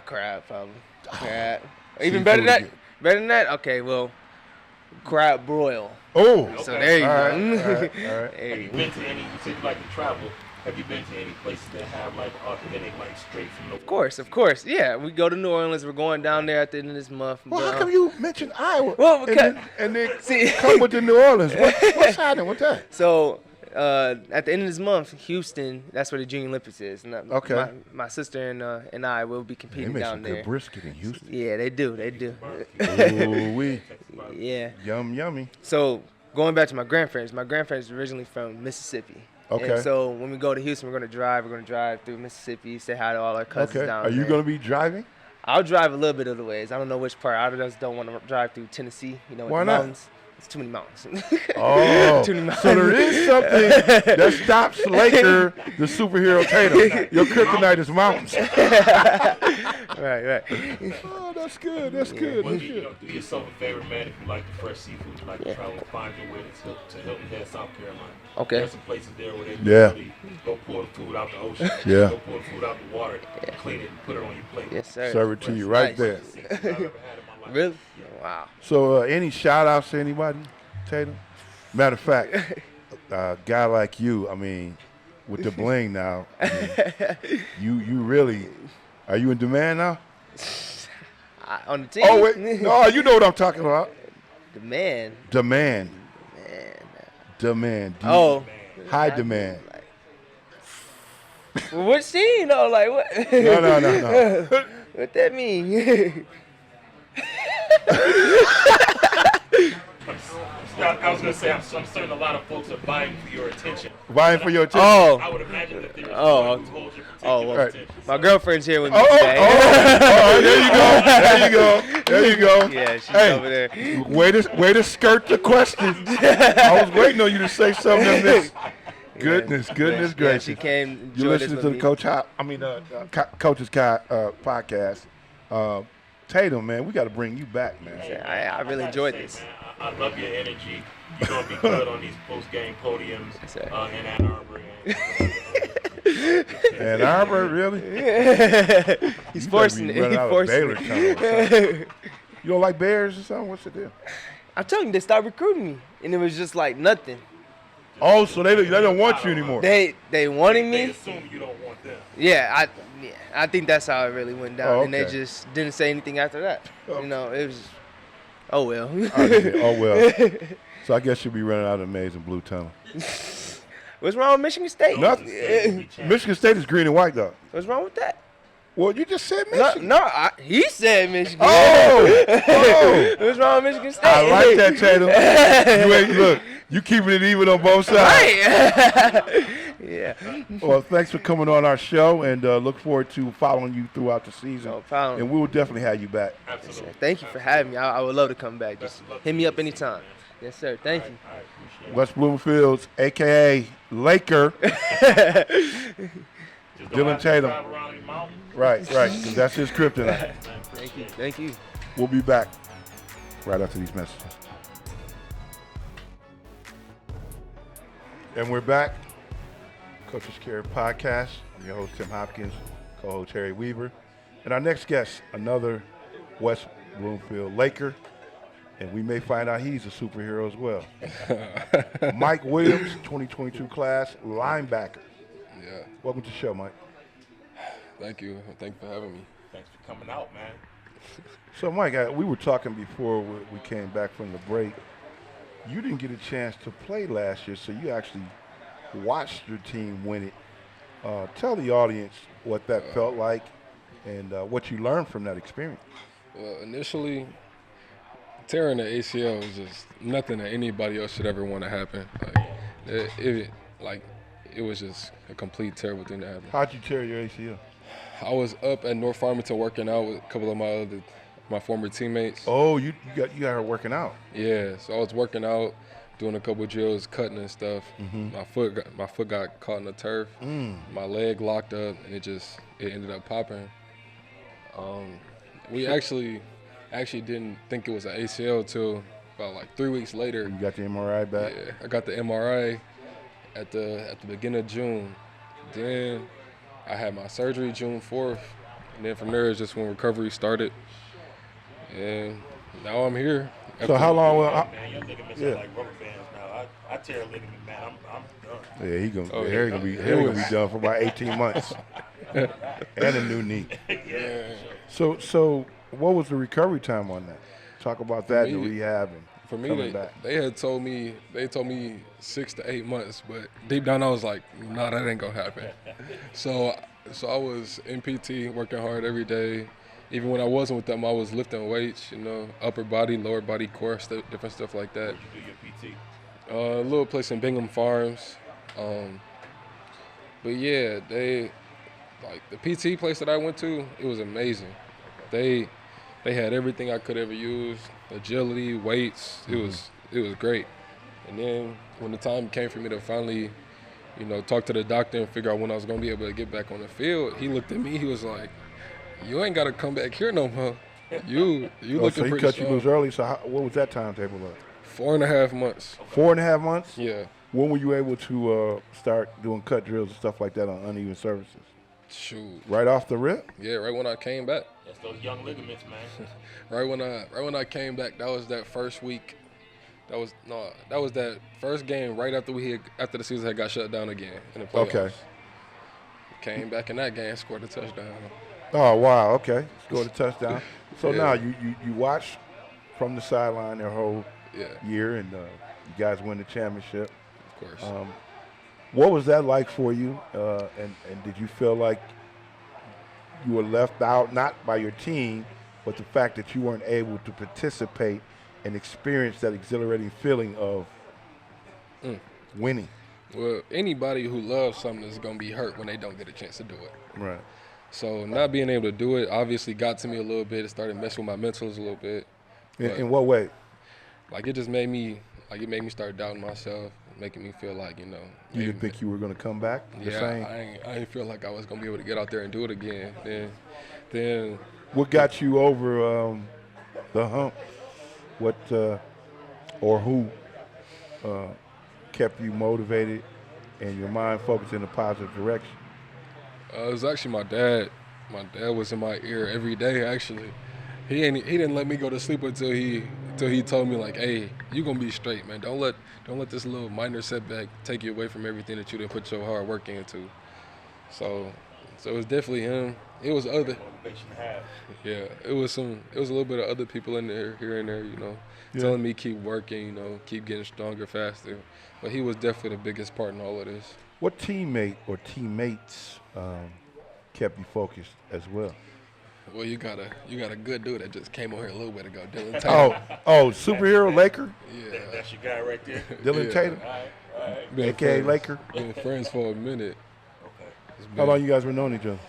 Crab probably. Crab. Even better than that. Seafood. Better than that? Okay, well, crab broil. Oh, So there you all go. right, all right. There Have you you go. been to any? You said you like to travel. Have you been to any places that have like authentic, like straight from the? Of course. Yeah, we go to New Orleans. We're going down there at the end of this month. Well, but, how come you mentioned Iowa? Well, because- and then See- come with the New Orleans. What's happening with that? So at the end of this month, Houston, that's where the Junior Olympics is. And Okay. My sister and I will be They competing make down some there. good brisket in Houston. Yeah, they do. Ooh wee, Yeah. yummy. So going back to my grandparents are originally from Mississippi. Okay. And so when we go to Houston, we're gonna drive through Mississippi, say hi to all our cousins Okay, down are there. you gonna be driving? I'll drive a little bit of the ways. I don't know which part. I just don't want to drive through Tennessee. You know, with Why the not? mountains. It's too many mountains. Oh, Too many so there is something that stops Laker, the superhero Tatum. Your kryptonite is mountains. Right. Oh, that's good. That's good. Well, That's do good. yourself a favor, man. If you like the fresh seafood, you like to travel, find your way to Hilton Head, South Carolina. Okay. There's some places there where they Yeah. literally go pull the food out the ocean. Yeah. Go pull the food out the water, clean it, and put it on your plate. Yes, sir. Serve it to you right Nice. there. I've ever had in my life. Really? Wow. So, any shout outs to anybody, Tatum? Matter of fact, a guy like you, I mean, with the bling now, I mean, you really, are you in demand now? On the team? Oh, wait. No, you know what I'm talking about. The man. Demand. Man. Demand. Oh. High demand. Well, what she? Like what? No. What that mean? I was gonna say, I'm certain a lot of folks are vying for your attention. Vying for your attention. I Oh. would imagine that there's Oh. someone who holds your Oh, particular well, attention. my girlfriend's here with me Oh, today. there you go. Yeah, she's Hey, over there. way to skirt the question. I was waiting on you to say something on this. Goodness Yeah, gracious. she came. You enjoy listening this to with the me. Coach's podcast. Tatum, man, we got to bring you back, man. I really enjoyed this. I love your energy. You're gonna be good on these post-game podiums sir. in Ann Arbor. Ann Arbor, really? He's You better forcing be it. running He's out of forcing Baylor it. town or something. You don't like Bears or something? What's the deal? I'm telling you, they started recruiting me, and it was just like nothing. Oh, so they don't want you anymore. They wanted They me. assume you don't want them. Yeah, I think that's how it really went down, Oh, and they okay. just didn't say anything after that. Oh. You know, it was. Oh well. Oh, well. So I guess you'll be running out of amazing blue tunnel. What's wrong with Michigan State? Nothing. Michigan State is green and white, though. What's wrong with that? Well, you just said No, Michigan. he said Michigan. Oh, What's wrong with Michigan State? I like that, Tatum. Look, you keeping it even on both sides. Right. Yeah. Well, thanks for coming on our show, and look forward to following you throughout the season. No problem. And we will definitely have you back. Absolutely. Thank you for having me. I would love to come back. Just hit me up anytime. Yes, sir. Thank you. I appreciate it. West Bloomfield's, a.k.a. Laker. Just don't Dillion have to Tatum. drive around your mountain. Right, 'cause that's his kryptonite. Thank you. Thank you. We'll be back right after these messages. And we're back. Coach's Care Podcast. I'm your host, Tim Hopkins, co-host Terry Weaver. And our next guest, another West Bloomfield Laker. And we may find out he's a superhero as well. Mike Williams, 2022 class, linebacker. Yeah, Welcome to the show, Mike. thank you. Thank you for having me. Thanks for coming out, man. So, Mike, we were talking before we came back from the break. You didn't get a chance to play last year, so you actually watched your team win it. Tell the audience what that felt like and what you learned from that experience. Well, initially, tearing the ACL was just nothing that anybody else should ever want to happen. It was just a complete terrible thing to happen. How'd you tear your ACL? I was up at North Farmington working out with a couple of my former teammates. Oh, you got her working out. Yeah, so I was working out, doing a couple of drills, cutting and stuff. Mm-hmm. My foot got caught in the turf. My leg locked up, and it ended up popping. We actually didn't think it was an ACL till about like 3 weeks later. You got the MRI back? Yeah, I got the MRI at the beginning of June. Then I had my surgery June 4th, and then from there is just when recovery started. And now I'm here. So how long will Man, your ligaments are like rubber bands now. I tear a ligament, man. I'm done. Yeah, Harry gonna be done for about 18 months. And a new knee. Yeah. So what was the recovery time on that? Talk about that, the rehab and For me, coming back. they told me 6 to 8 months, but deep down I was like, nah, that ain't gonna happen. So I was in PT, working hard every day. Even when I wasn't with them, I was lifting weights, upper body, lower body, core, different stuff like that. Where'd you do your PT? A little place in Bingham Farms. But yeah, the PT place that I went to, it was amazing. They had everything I could ever use, agility, weights. It was great. And then when the time came for me to finally, talk to the doctor and figure out when I was gonna be able to get back on the field, he looked at me. He was like, "You ain't gotta come back here no more. You looking so he pretty cut strong." you loose early. So what was that timetable like? 4.5 months. 4.5 months? Yeah. When were you able to start doing cut drills and stuff like that on uneven surfaces? Shoot. Right off the rip? Yeah, right when I came back. That's those young ligaments, man. Right when I came back, that was that first week. That was that first game right after the season had got shut down again in the playoffs. Okay. Came back in that game, scored a touchdown. Oh, wow. Okay. Scored a touchdown. So Yeah. now you watched from the sideline their whole year, and you guys win the championship. Of course. What was that like for you? And did you feel like you were left out, not by your team, but the fact that you weren't able to participate and experience that exhilarating feeling of winning? Well, anybody who loves something is going to be hurt when they don't get a chance to do it. Right. So not being able to do it obviously got to me a little bit. It started messing with my mentals a little bit. In what way? Like it just made me start doubting myself, making me feel like, You didn't think you were going to come back the same? I didn't feel like I was going to be able to get out there and do it again. Then What got you over the hump? What or who kept you motivated and your mind focused in a positive direction? it was actually my dad. My dad was in my ear every day. Actually, he didn't let me go to sleep until he told me like, "Hey, you gonna be straight, man. Don't let this little minor setback take you away from everything that you done put your hard work into." So it was definitely him. It was other. Motivation to have. Yeah, it was a little bit of other people in there, here and there, telling me keep working, keep getting stronger, faster. But he was definitely the biggest part in all of this. What teammate or teammates kept you focused as well? Well, you got a good dude that just came on here a little bit ago, Dillion Tatum. Oh, superhero Laker? Yeah. That's your guy right there. Dylan Tatum? All right. Been AKA friends- Laker? Been friends for a minute. Okay. It's How been long you guys were knowing each other?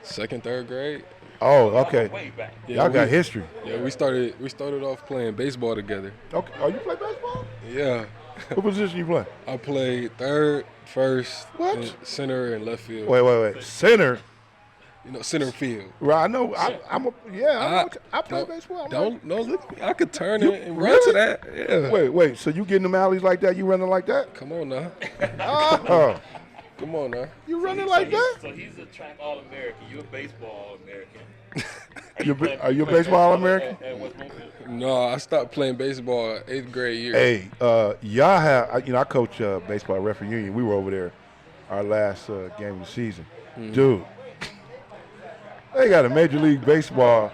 2nd, 3rd grade. Oh, okay. Way back. Yeah, Y'all got we- history. Yeah, we started off playing baseball together. Okay. Oh, you play baseball? Yeah. What position you play? I played third, first, What? and center, and left field. Wait. Center? Center field. Right, I know. I play baseball. Don't look at me. I could turn You- it and run really? to that. Yeah. Wait. So you get in them alleys like that? You running like that? Come on now. Oh, Come on now. you running like that? So he's a track All-American. You're a baseball American. Are you a baseball American? At West Bloomfield? No, I stopped playing baseball 8th grade year. Hey, y'all have. I coach baseball at Referee Union. We were over there our last game of the season. Dude, they got a Major League Baseball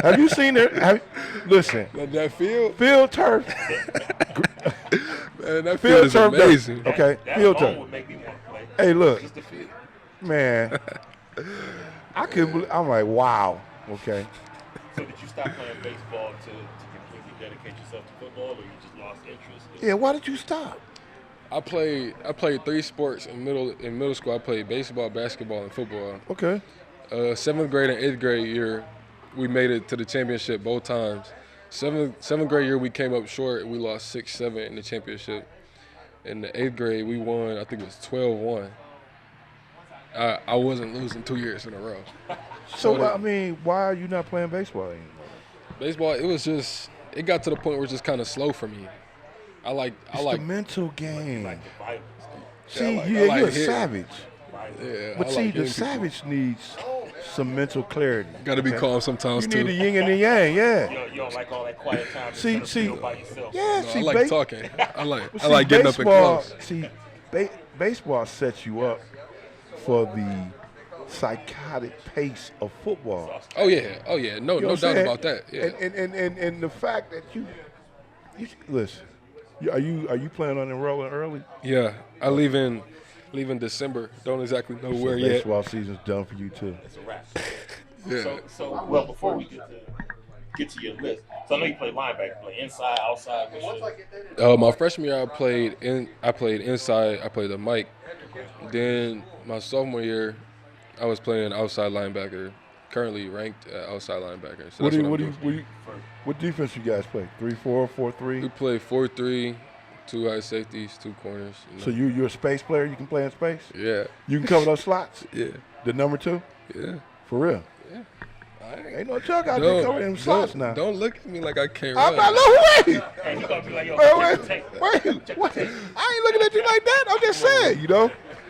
Have you seen it? Listen, That field, field turf. man, that field Field is turf. amazing. Okay, That field alone turf. would make me want to play. Hey, look, Just the field. man. I couldn't believe. I'm like, wow. Okay. So did you stop playing baseball to completely dedicate yourself to football, or you just lost interest? Yeah. Why did you stop? I played 3 sports in middle school. I played baseball, basketball, and football. Okay. 7th grade and 8th grade year, we made it to the championship both times. Seventh grade year, we came up short and we lost 6-7 in the championship. In the 8th grade, we won, I think it was 12-1. I wasn't losing 2 years in a row. So I mean, why are you not playing baseball anymore? Baseball, it got to the point where it's just kind of slow for me. I like the mental game. Like the violence. See, I like you're a hitting. savage. Yeah, But I see, like the hitting savage needs some mental clarity. Got to be calm sometimes You too. need the yin and the yang, yeah. You don't like all that quiet time. See, instead of being by yourself. yeah. No, See, I like talking. I like getting up and baseball, close. See, baseball sets you up for the psychotic pace of football. Oh yeah. No, You know no what I'm doubt saying? about that. Yeah. And the fact that you listen, are you planning on enrolling early? Yeah, I leave in December. Don't exactly know where yet. Baseball season's done for you too. It's a wrap. Yeah. So well, before we get to your list, so I know you play linebacker, play inside, outside. My freshman year, I played inside. I played the mic. Then my sophomore year, I was playing outside linebacker. Currently ranked at outside linebacker. So What defense you guys play? 3-4, 4-3? We play 4-3, 2 high safeties, 2 corners. So you're a space player? You can play in space? Yeah. You can cover those slots? Yeah. The number 2? Yeah. For real? Yeah. Ain't no joke out there covering them slots now. Don't look at me like I can't I'm run. not looking. And you gonna be like, yo, Wait. take the I ain't looking at you like that. I'm just saying,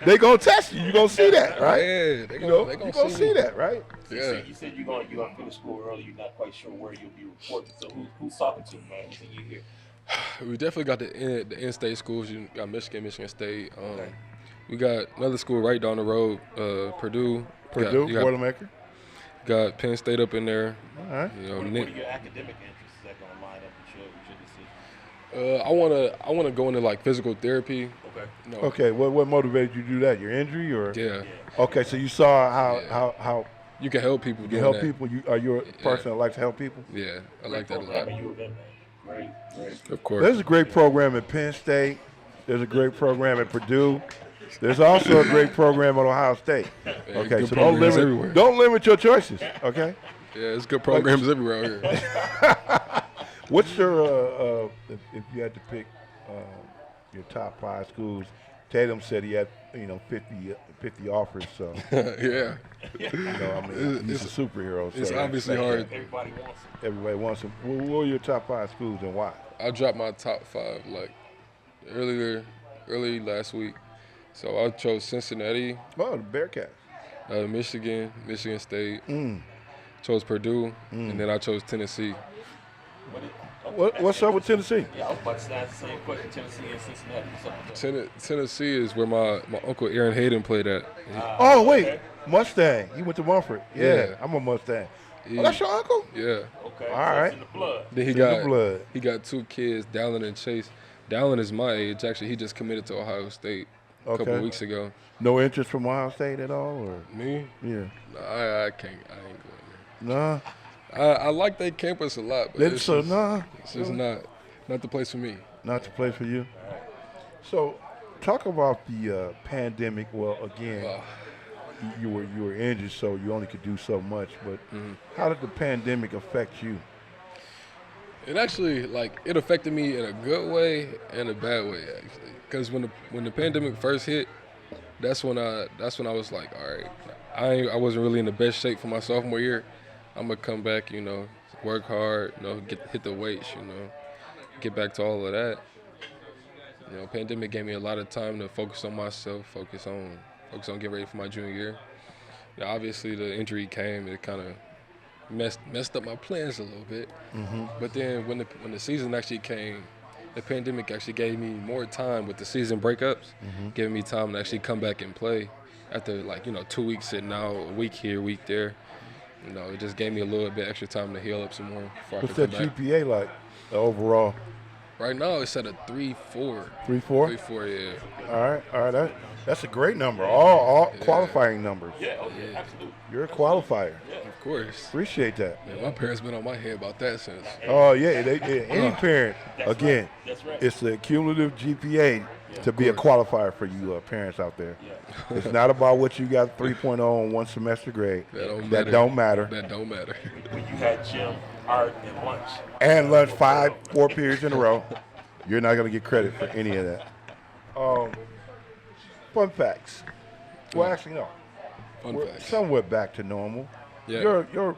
they gonna test you. You gonna see that, right? Yeah, they You gonna gonna see me. that, right? Yeah. You said you're gonna finish school early. You're not quite sure where you'll be reporting. So who's talking to you, man? Who's you here? We definitely got the in-state schools. You got Michigan State. We got another school right down the road, Purdue. Purdue, You got Boilermaker. Got Penn State up in there. All right. What are your academic interests that gonna line up with your decision? I wanna go into like physical therapy. Okay. No. Okay, what motivated you to do that? Your injury or? Yeah. Okay, so you saw how You can help people. you doing help that. people. Are you a person that likes to help people? Yeah, I like that a lot. Programming you event, man. Great. Of course. There's a great program at Penn State. There's a great program at Purdue. There's also a great program at Ohio State. Okay, good so programs everywhere. don't limit your choices. Okay. Yeah, it's good programs everywhere out here. What's your if you had to pick your top 5 schools? Tatum said he had 50 offers. So Yeah. he's a superhero. It's so obviously hard. Everybody wants it. everybody wants him. What are your top 5 schools and why? I dropped my top 5 like early last week. So I chose Cincinnati, Oh, the Bearcats. Michigan State, chose Purdue, and then I chose Tennessee. What's up with Tennessee? Yeah, I was about to ask the same question. Tennessee and Cincinnati. What's up with that? Tennessee is where my uncle Aaron Hayden played at. Oh, wait. Mustang. He went to Mumford. Yeah, Yeah. I'm a Mustang. He- Oh, that's your uncle? Yeah. Okay. All so right. It's in the blood. Then It's in the blood. he got 2 kids, Dallin and Chase. Dallin is my age. Actually, he just committed to Ohio State a couple Okay. of weeks ago. No interest from Ohio State at all? Or Me? yeah. I can't. I ain't going Nah. there. I like that campus a lot, but it's just not the place for me. Not the place for you. So, talk about the pandemic. Well, again, you were injured, so you only could do so much. But how did the pandemic affect you? It actually it affected me in a good way and a bad way actually. Because when the pandemic first hit, that's when I was like, all right, I wasn't really in the best shape for my sophomore year. I'm gonna come back, work hard, hit the weights, get back to all of that. Pandemic gave me a lot of time to focus on myself, focus on getting ready for my junior year. Obviously the injury came, it kind of messed up my plans a little bit. But then when the season actually came, the pandemic actually gave me more time with the season breakups, giving me time to actually come back and play after 2 weeks sitting out, a week here, a week there. It just gave me a little bit extra time to heal up some more before What's I could that come back. GPA like, the overall? Right now, it's at a 3.4. 3.4? 3.4, yeah. All right. That's a great number. All qualifying numbers. Yeah, okay, absolutely. You're a qualifier. Of course. Appreciate that. Man, my parents been on my head about that since. Oh, yeah. Any parent, That's again, right. That's right. it's the cumulative GPA to be a qualifier for you parents out there. Yeah. It's not about what you got 3.0 on one semester grade. That don't That matter. don't matter. That don't matter. When you had gym, art, and lunch. And lunch 4 periods in a row. You're not going to get credit for any of that. Fun facts. Well, actually, no. Fun We're facts. somewhat back to normal. Yeah. You're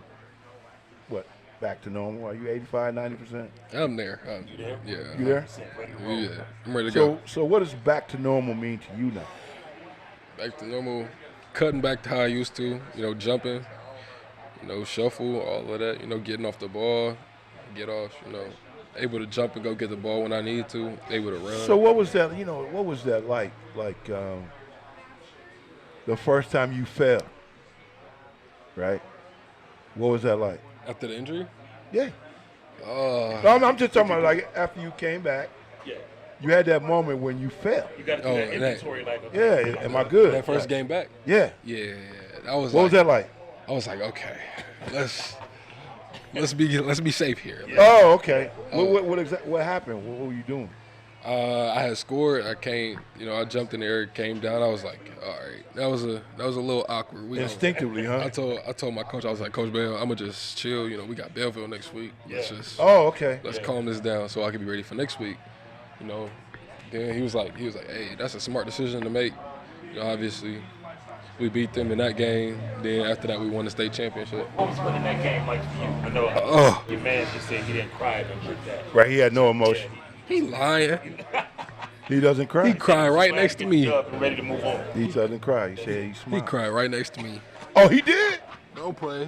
what? Back to normal? Are you 85, 90%? I'm there. there? Yeah. You there? Yeah. I'm ready to go. So what does back to normal mean to you now? Back to normal. Cutting back to how I used to. Jumping. Shuffle, all of that. Getting off the ball. Get off, able to jump and go get the ball when I need to, able to run. So what was that? What was that like? Like the first time you fell, right? What was that like? After the injury? Yeah. Oh, No, I'm just talking about like after you came back, Yeah. you had that moment when you fell. You got to do Oh, that and that- inventory like, okay. Yeah. Am I good? that first game back? Yeah. Yeah. That was What was that like? I was like, okay, let's be safe here. Oh, okay. What happened? What were you doing? I had scored. I came, I jumped in the air, came down. I was like, all right, that was a little awkward. Instinctively, huh? I told my coach, I was like, Coach Bell, I'm gonna just chill. We got Belleville next week. Let's Yeah. just Oh, okay. let's calm this down so I can be ready for next week. Then he was like, hey, that's a smart decision to make. Obviously, we beat them in that game. Then after that, we won the state championship. What was winning that game like for you? I know Oh. your man just said he didn't cry or nothing like that. Right. He had no emotion. He lying. He doesn't cry. He cried right next to me. And ready to move on. He doesn't cry. He said he He smiled. cried right next to me. Oh, he did? Don't play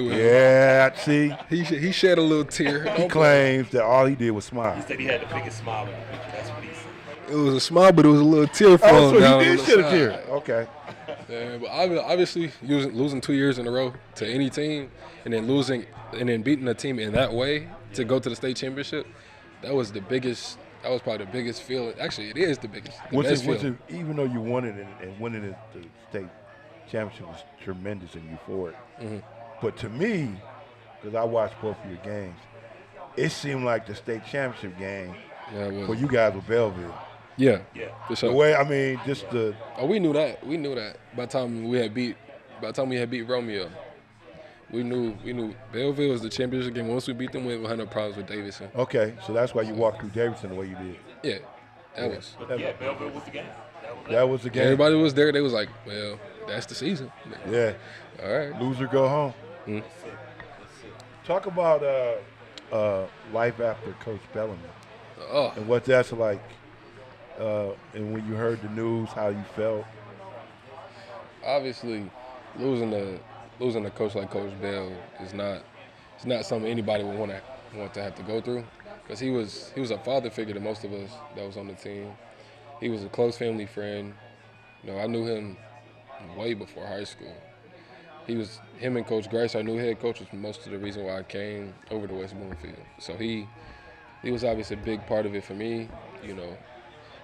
with him. Yeah, see, He shed a little tear. he Don't play. claims that all he did was smile. He said he had the biggest smile in the picture. That's what he said. It was a smile, but it was a little tear falling Oh, so down he on did the shed a side. tear. Okay. Yeah, but obviously losing 2 years in a row to any team, and then beating a team in that way to go to the state championship, that was probably the biggest feeling. Actually, it is the best feeling. Even though you won it and winning the state championship was tremendous and euphoric. Mm-hmm. But to me, because I watched both of your games, it seemed like the state championship game Yeah, it for was. you guys with Belleville. Yeah, Yeah. for The sure. way, I mean, just the Oh, we knew that. By the time we had beat Romeo, we knew Belleville was the championship game. Once we beat them, we had no problems with Davidson. okay. So that's why you walked through Davidson the way you did. Yeah, that was. But yeah, Belleville was the game. That was the game. Everybody was there. They was like, well, that's the season. Yeah. All right. Loser go home. Mm. Talk about life after Coach Bellamy Oh, and what that's like. And when you heard the news, how you felt. obviously, losing a coach like Coach Bell is not something anybody would want to have to go through, because he was a father figure to most of us that was on the team. He was a close family friend. I knew him way before high school. Him and Coach Grace, our new head coach, was most of the reason why I came over to West Bloomfield. So he was obviously a big part of it for me.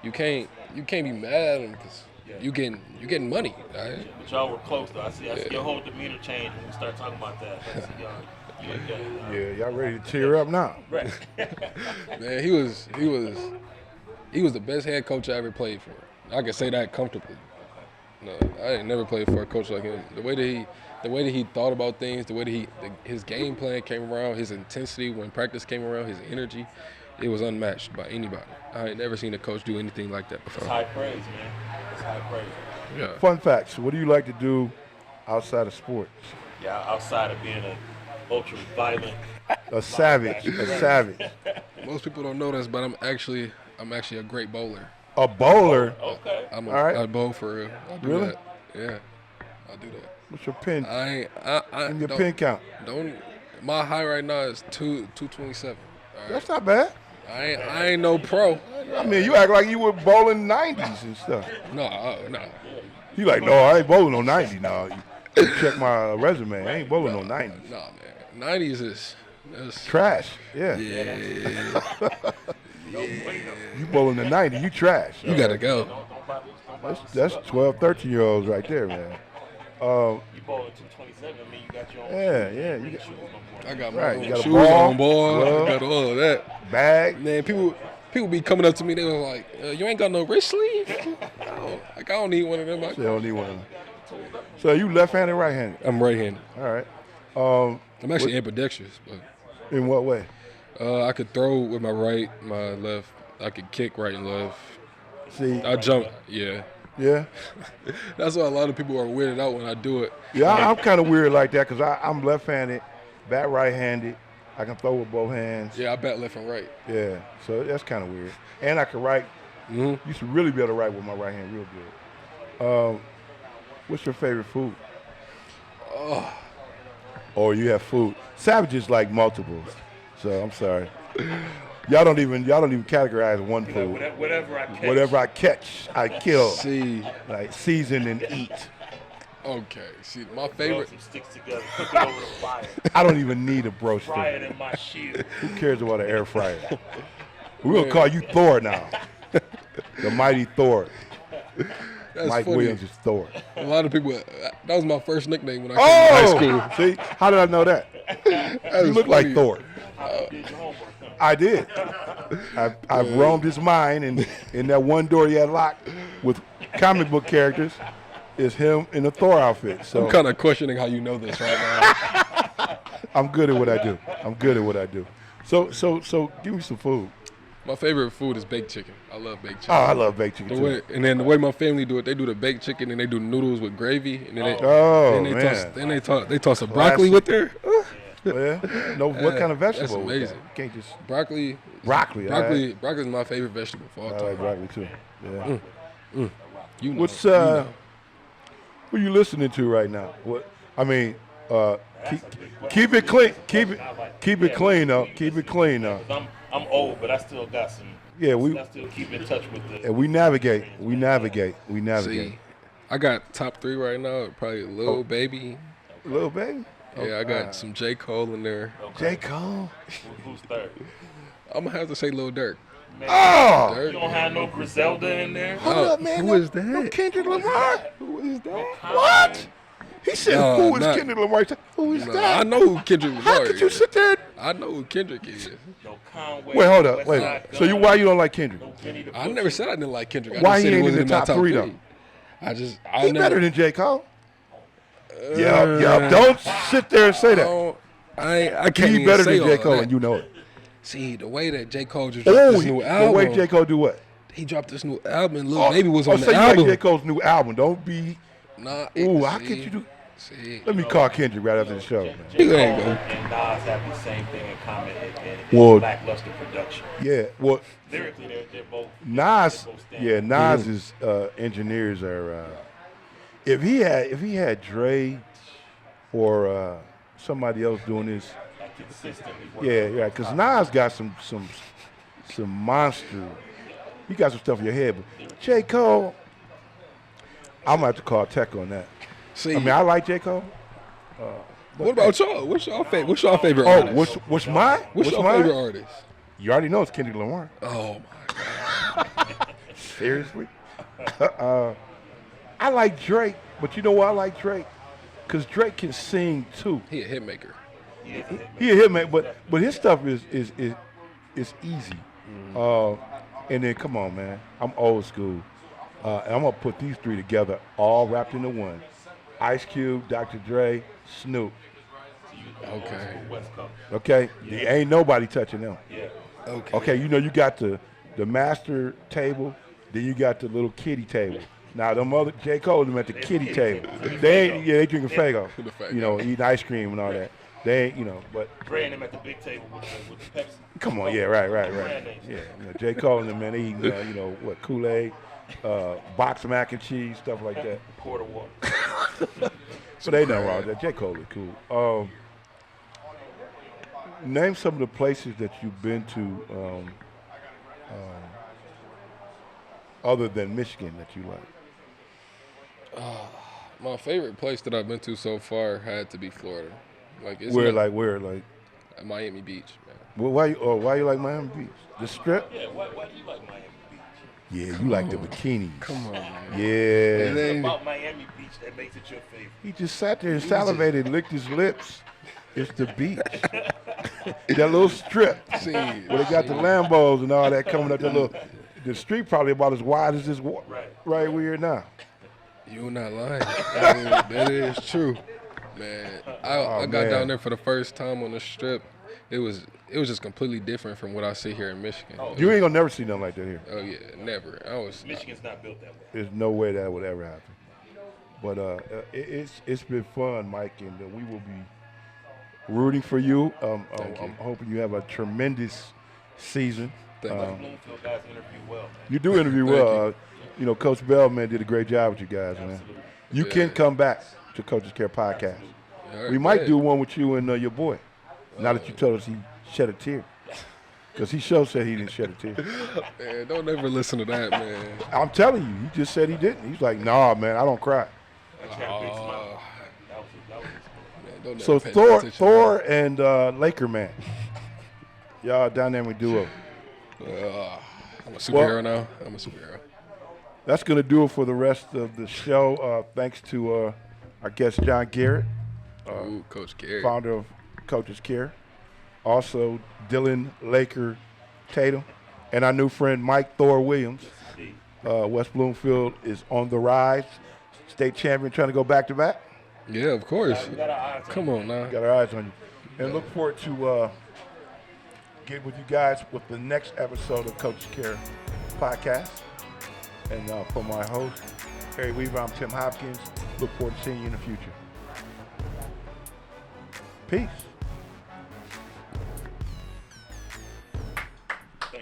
You can't be mad at him because you getting money. Right? But y'all were close though. I see your whole demeanor change when we start talking about that. I see y'all. Yeah, y'all ready to tear up now? Right. Man, he was the best head coach I ever played for. I can say that comfortably. No, I ain't never played for a coach like him. The way that he thought about things, the way that his game plan came around, his intensity when practice came around, his energy, it was unmatched by anybody. I ain't never seen a coach do anything like that before. It's high praise, man. It's high praise. Yeah. Fun facts. What do you like to do outside of sports? Yeah, outside of being an ultra violent. A savage. Most people don't know this, but I'm actually a great bowler. A bowler. Okay. All right. I bowl for real. I do Really? that. Yeah. I do that. What's your pin? I Your don't- pin count. Don't. My high right now is 227. All right. That's not bad. I ain't no pro. I mean, you act like you were bowling 90s and stuff. No. You like, no, I ain't bowling no 90 now. Check my resume. I ain't bowling no 90s. Nah, man. 90s is that's Trash. Yeah. Yeah. You bowling the 90, you trash. You gotta go. That's 12, 13-year-olds right there, man. You bowling 227. I mean, you got your own. Yeah. You got shoes no more. I got my Right, own you got a shoes ball, on, boy. glove. I got all of that. Bag. Man, people be coming up to me. They was like, "You ain't got no wrist sleeve?" I don't need one of them. They don't need one. So you left-handed, right-handed? I'm right-handed. All right. I'm actually ambidextrous, but In what way? I could throw with my right, my left. I could kick right and left. See, I jump. Yeah. yeah. That's why a lot of people are weirded out when I do it. Yeah, I'm kind of weird like that because I'm left-handed, bat right-handed. I can throw with both hands. Yeah, I bat left and right. Yeah, so that's kind of weird. And I can write. Used to really be able to write with my right hand real good. What's your favorite food? Oh, Or you have food. Savages like multiples. So I'm sorry. Y'all don't even categorize one food. Whatever I catch. Whatever I catch, I kill. see. Like season and eat. Okay. See, my Rub favorite. some sticks together, cook it over the fire, I don't even need a broaster. fry it in my shield. Who cares about an air fryer? We're gonna call you Thor now. The mighty Thor. That's Mike funny. Williams is Thor. A lot of people. That was my first nickname when I came to high school. See, how did I know that? You look like Thor. Did your homework, huh? I did. I roamed his mind, and in that one door he had locked with comic book characters is him in a Thor outfit. So I'm kind of questioning how you know this right now. I'm good at what I do. So give me some food. My favorite food is baked chicken. I love baked chicken. Oh, I love baked chicken too. The way my family do it, they do the baked chicken and they do noodles with gravy, and then they toss a broccoli with there. Yeah. No, what kind of vegetable? That's amazing. You can't just Broccoli. broccoli. Broccoli is my favorite vegetable for all I time. like broccoli too. Yeah. You know, What's you know. what are you listening to right now? What I mean, keep it clean. Keep it clean though. Keep it clean though. I'm old, but I still got some. Yeah, I still keep in touch with the. and we navigate. See, I got top 3 right now. Probably Lil Baby. Little baby. Yeah, I got some J. Cole in there. J. Cole. Who's third? I'm gonna have to say Lil Durk. Man, Oh! you don't have no Griselda in there. Hold up, man. who is that? No Kendrick Lamar. Who is that? What? He said, No, "Who is not- Kendrick Lamar?" He said, "Who is I that?" know who Kendrick Lamar How could you is. sit there? I know who Kendrick is. No Conway. Wait, hold up. West Wait. Side So Gun, why you don't like Kendrick? no Benny the I Butcher. never said I didn't like Kendrick. I Why just he said ain't wasn't in the my top 3 though? I He never. better than J. Cole. Yup. Don't sit there and say that. I can't He even better say than J. all Cole, that. and you know it. See, the way that J. Cole just dropped Oh, this new the album. way J. Cole do what? He dropped this new album, and Lil Baby was on so the you album. like J. Cole's new album? Don't be. Nah, Ooh, how see, could you do? See, Let me call Kendrick right after the show, man. J. Cole ain't go. and Nas have the same thing in common in Well- lackluster production. Yeah. Well, Lyrically, they're both. Nas. they're both standard. Yeah, Nas's engineers are. If he had Dre or somebody else doing this, Like consistently. yeah, because Nas got some monster. You got some stuff in your head, but J. Cole, I'm gonna have to call Tech on that. see. I mean, I like J. Cole. what about y'all? What's y'all favorite Oh, artist? what's mine? What's your mine? favorite artist? You already know it's Kendrick Lamar. Oh my God. Seriously? I like Drake, but you know why I like Drake? Because Drake can sing too. He a hit maker. He a hitman, but his stuff is easy. And then come on, man, I'm old school, and I'm gonna put these 3 together, all wrapped into one. Ice Cube, Dr. Dre, Snoop. Okay. West Coast. Okay, there ain't nobody touching them. Yeah. Okay. Okay, you know you got the master table, then you got the little kiddie table. Now them other J. Cole them at the kiddie table. They ain't, they drinking Faygo, The Faygo. you know, eating ice cream and all that. They ain't, but Dre and them at the big table with the Pepsi. come on, yeah, right. Brand names. Yeah, J. Cole and them, man, they eating, what, Kool-Aid, box mac and cheese, stuff like that. Quarter water. So they nothing wrong with that. J. Cole is cool. Name some of the places that you've been to other than Michigan that you like. My favorite place that I've been to so far had to be Florida. Like it's Where? Miami Beach, man. Well, why you like Miami Beach? The Strip? Yeah, why do you like Miami Beach? Yeah, you like the bikinis. Come on, man. Yeah. It's about Miami Beach that makes it your favorite. He just sat there and salivated, licked his lips. It's the beach. That little strip See, where they got the Lambos and all that coming up. The street probably about as wide as this right where you're now. you're not lying. I mean, that is true, man. I got down there for the first time on the Strip. It was just completely different from what I see here in Michigan. You ain't gonna never see nothing like that here. Oh yeah, never. Michigan's not built that way. There's no way that would ever happen. But it's been fun, Mike, and we will be rooting for you. I'm hoping you have a tremendous season. Thank you. Bloomfield guys interview well, man. You do interview well. Coach Bellman did a great job with you guys, man. Absolutely. You can come back to Coach's Care Podcast. All We might right. do one with you and your boy. Now that you told us he shed a tear. Because he sure said he didn't shed a tear. Man, don't ever listen to that, man. I'm telling you, he just said he didn't. He's like, nah, man, I don't cry. I had a big smile. That was Man, don't So never pay attention. Thor and Laker Man. Y'all dynamic duo. I'm a superhero now. I'm a superhero. That's going to do it for the rest of the show. Thanks to our guest, John Garrett, Ooh, Coach Garrett. founder of Coach's Care. Also, Dillion Tatum, and our new friend, Mike Thor Williams. West Bloomfield is on the rise. State champion, trying to go back-to-back. Yeah, of course. we got our eyes on Come on now. Got our eyes on you. And look forward to get with you guys with the next episode of Coach's Care Podcast. And for my host, Harry Weaver, I'm Tim Hopkins. Look forward to seeing you in the future. Peace.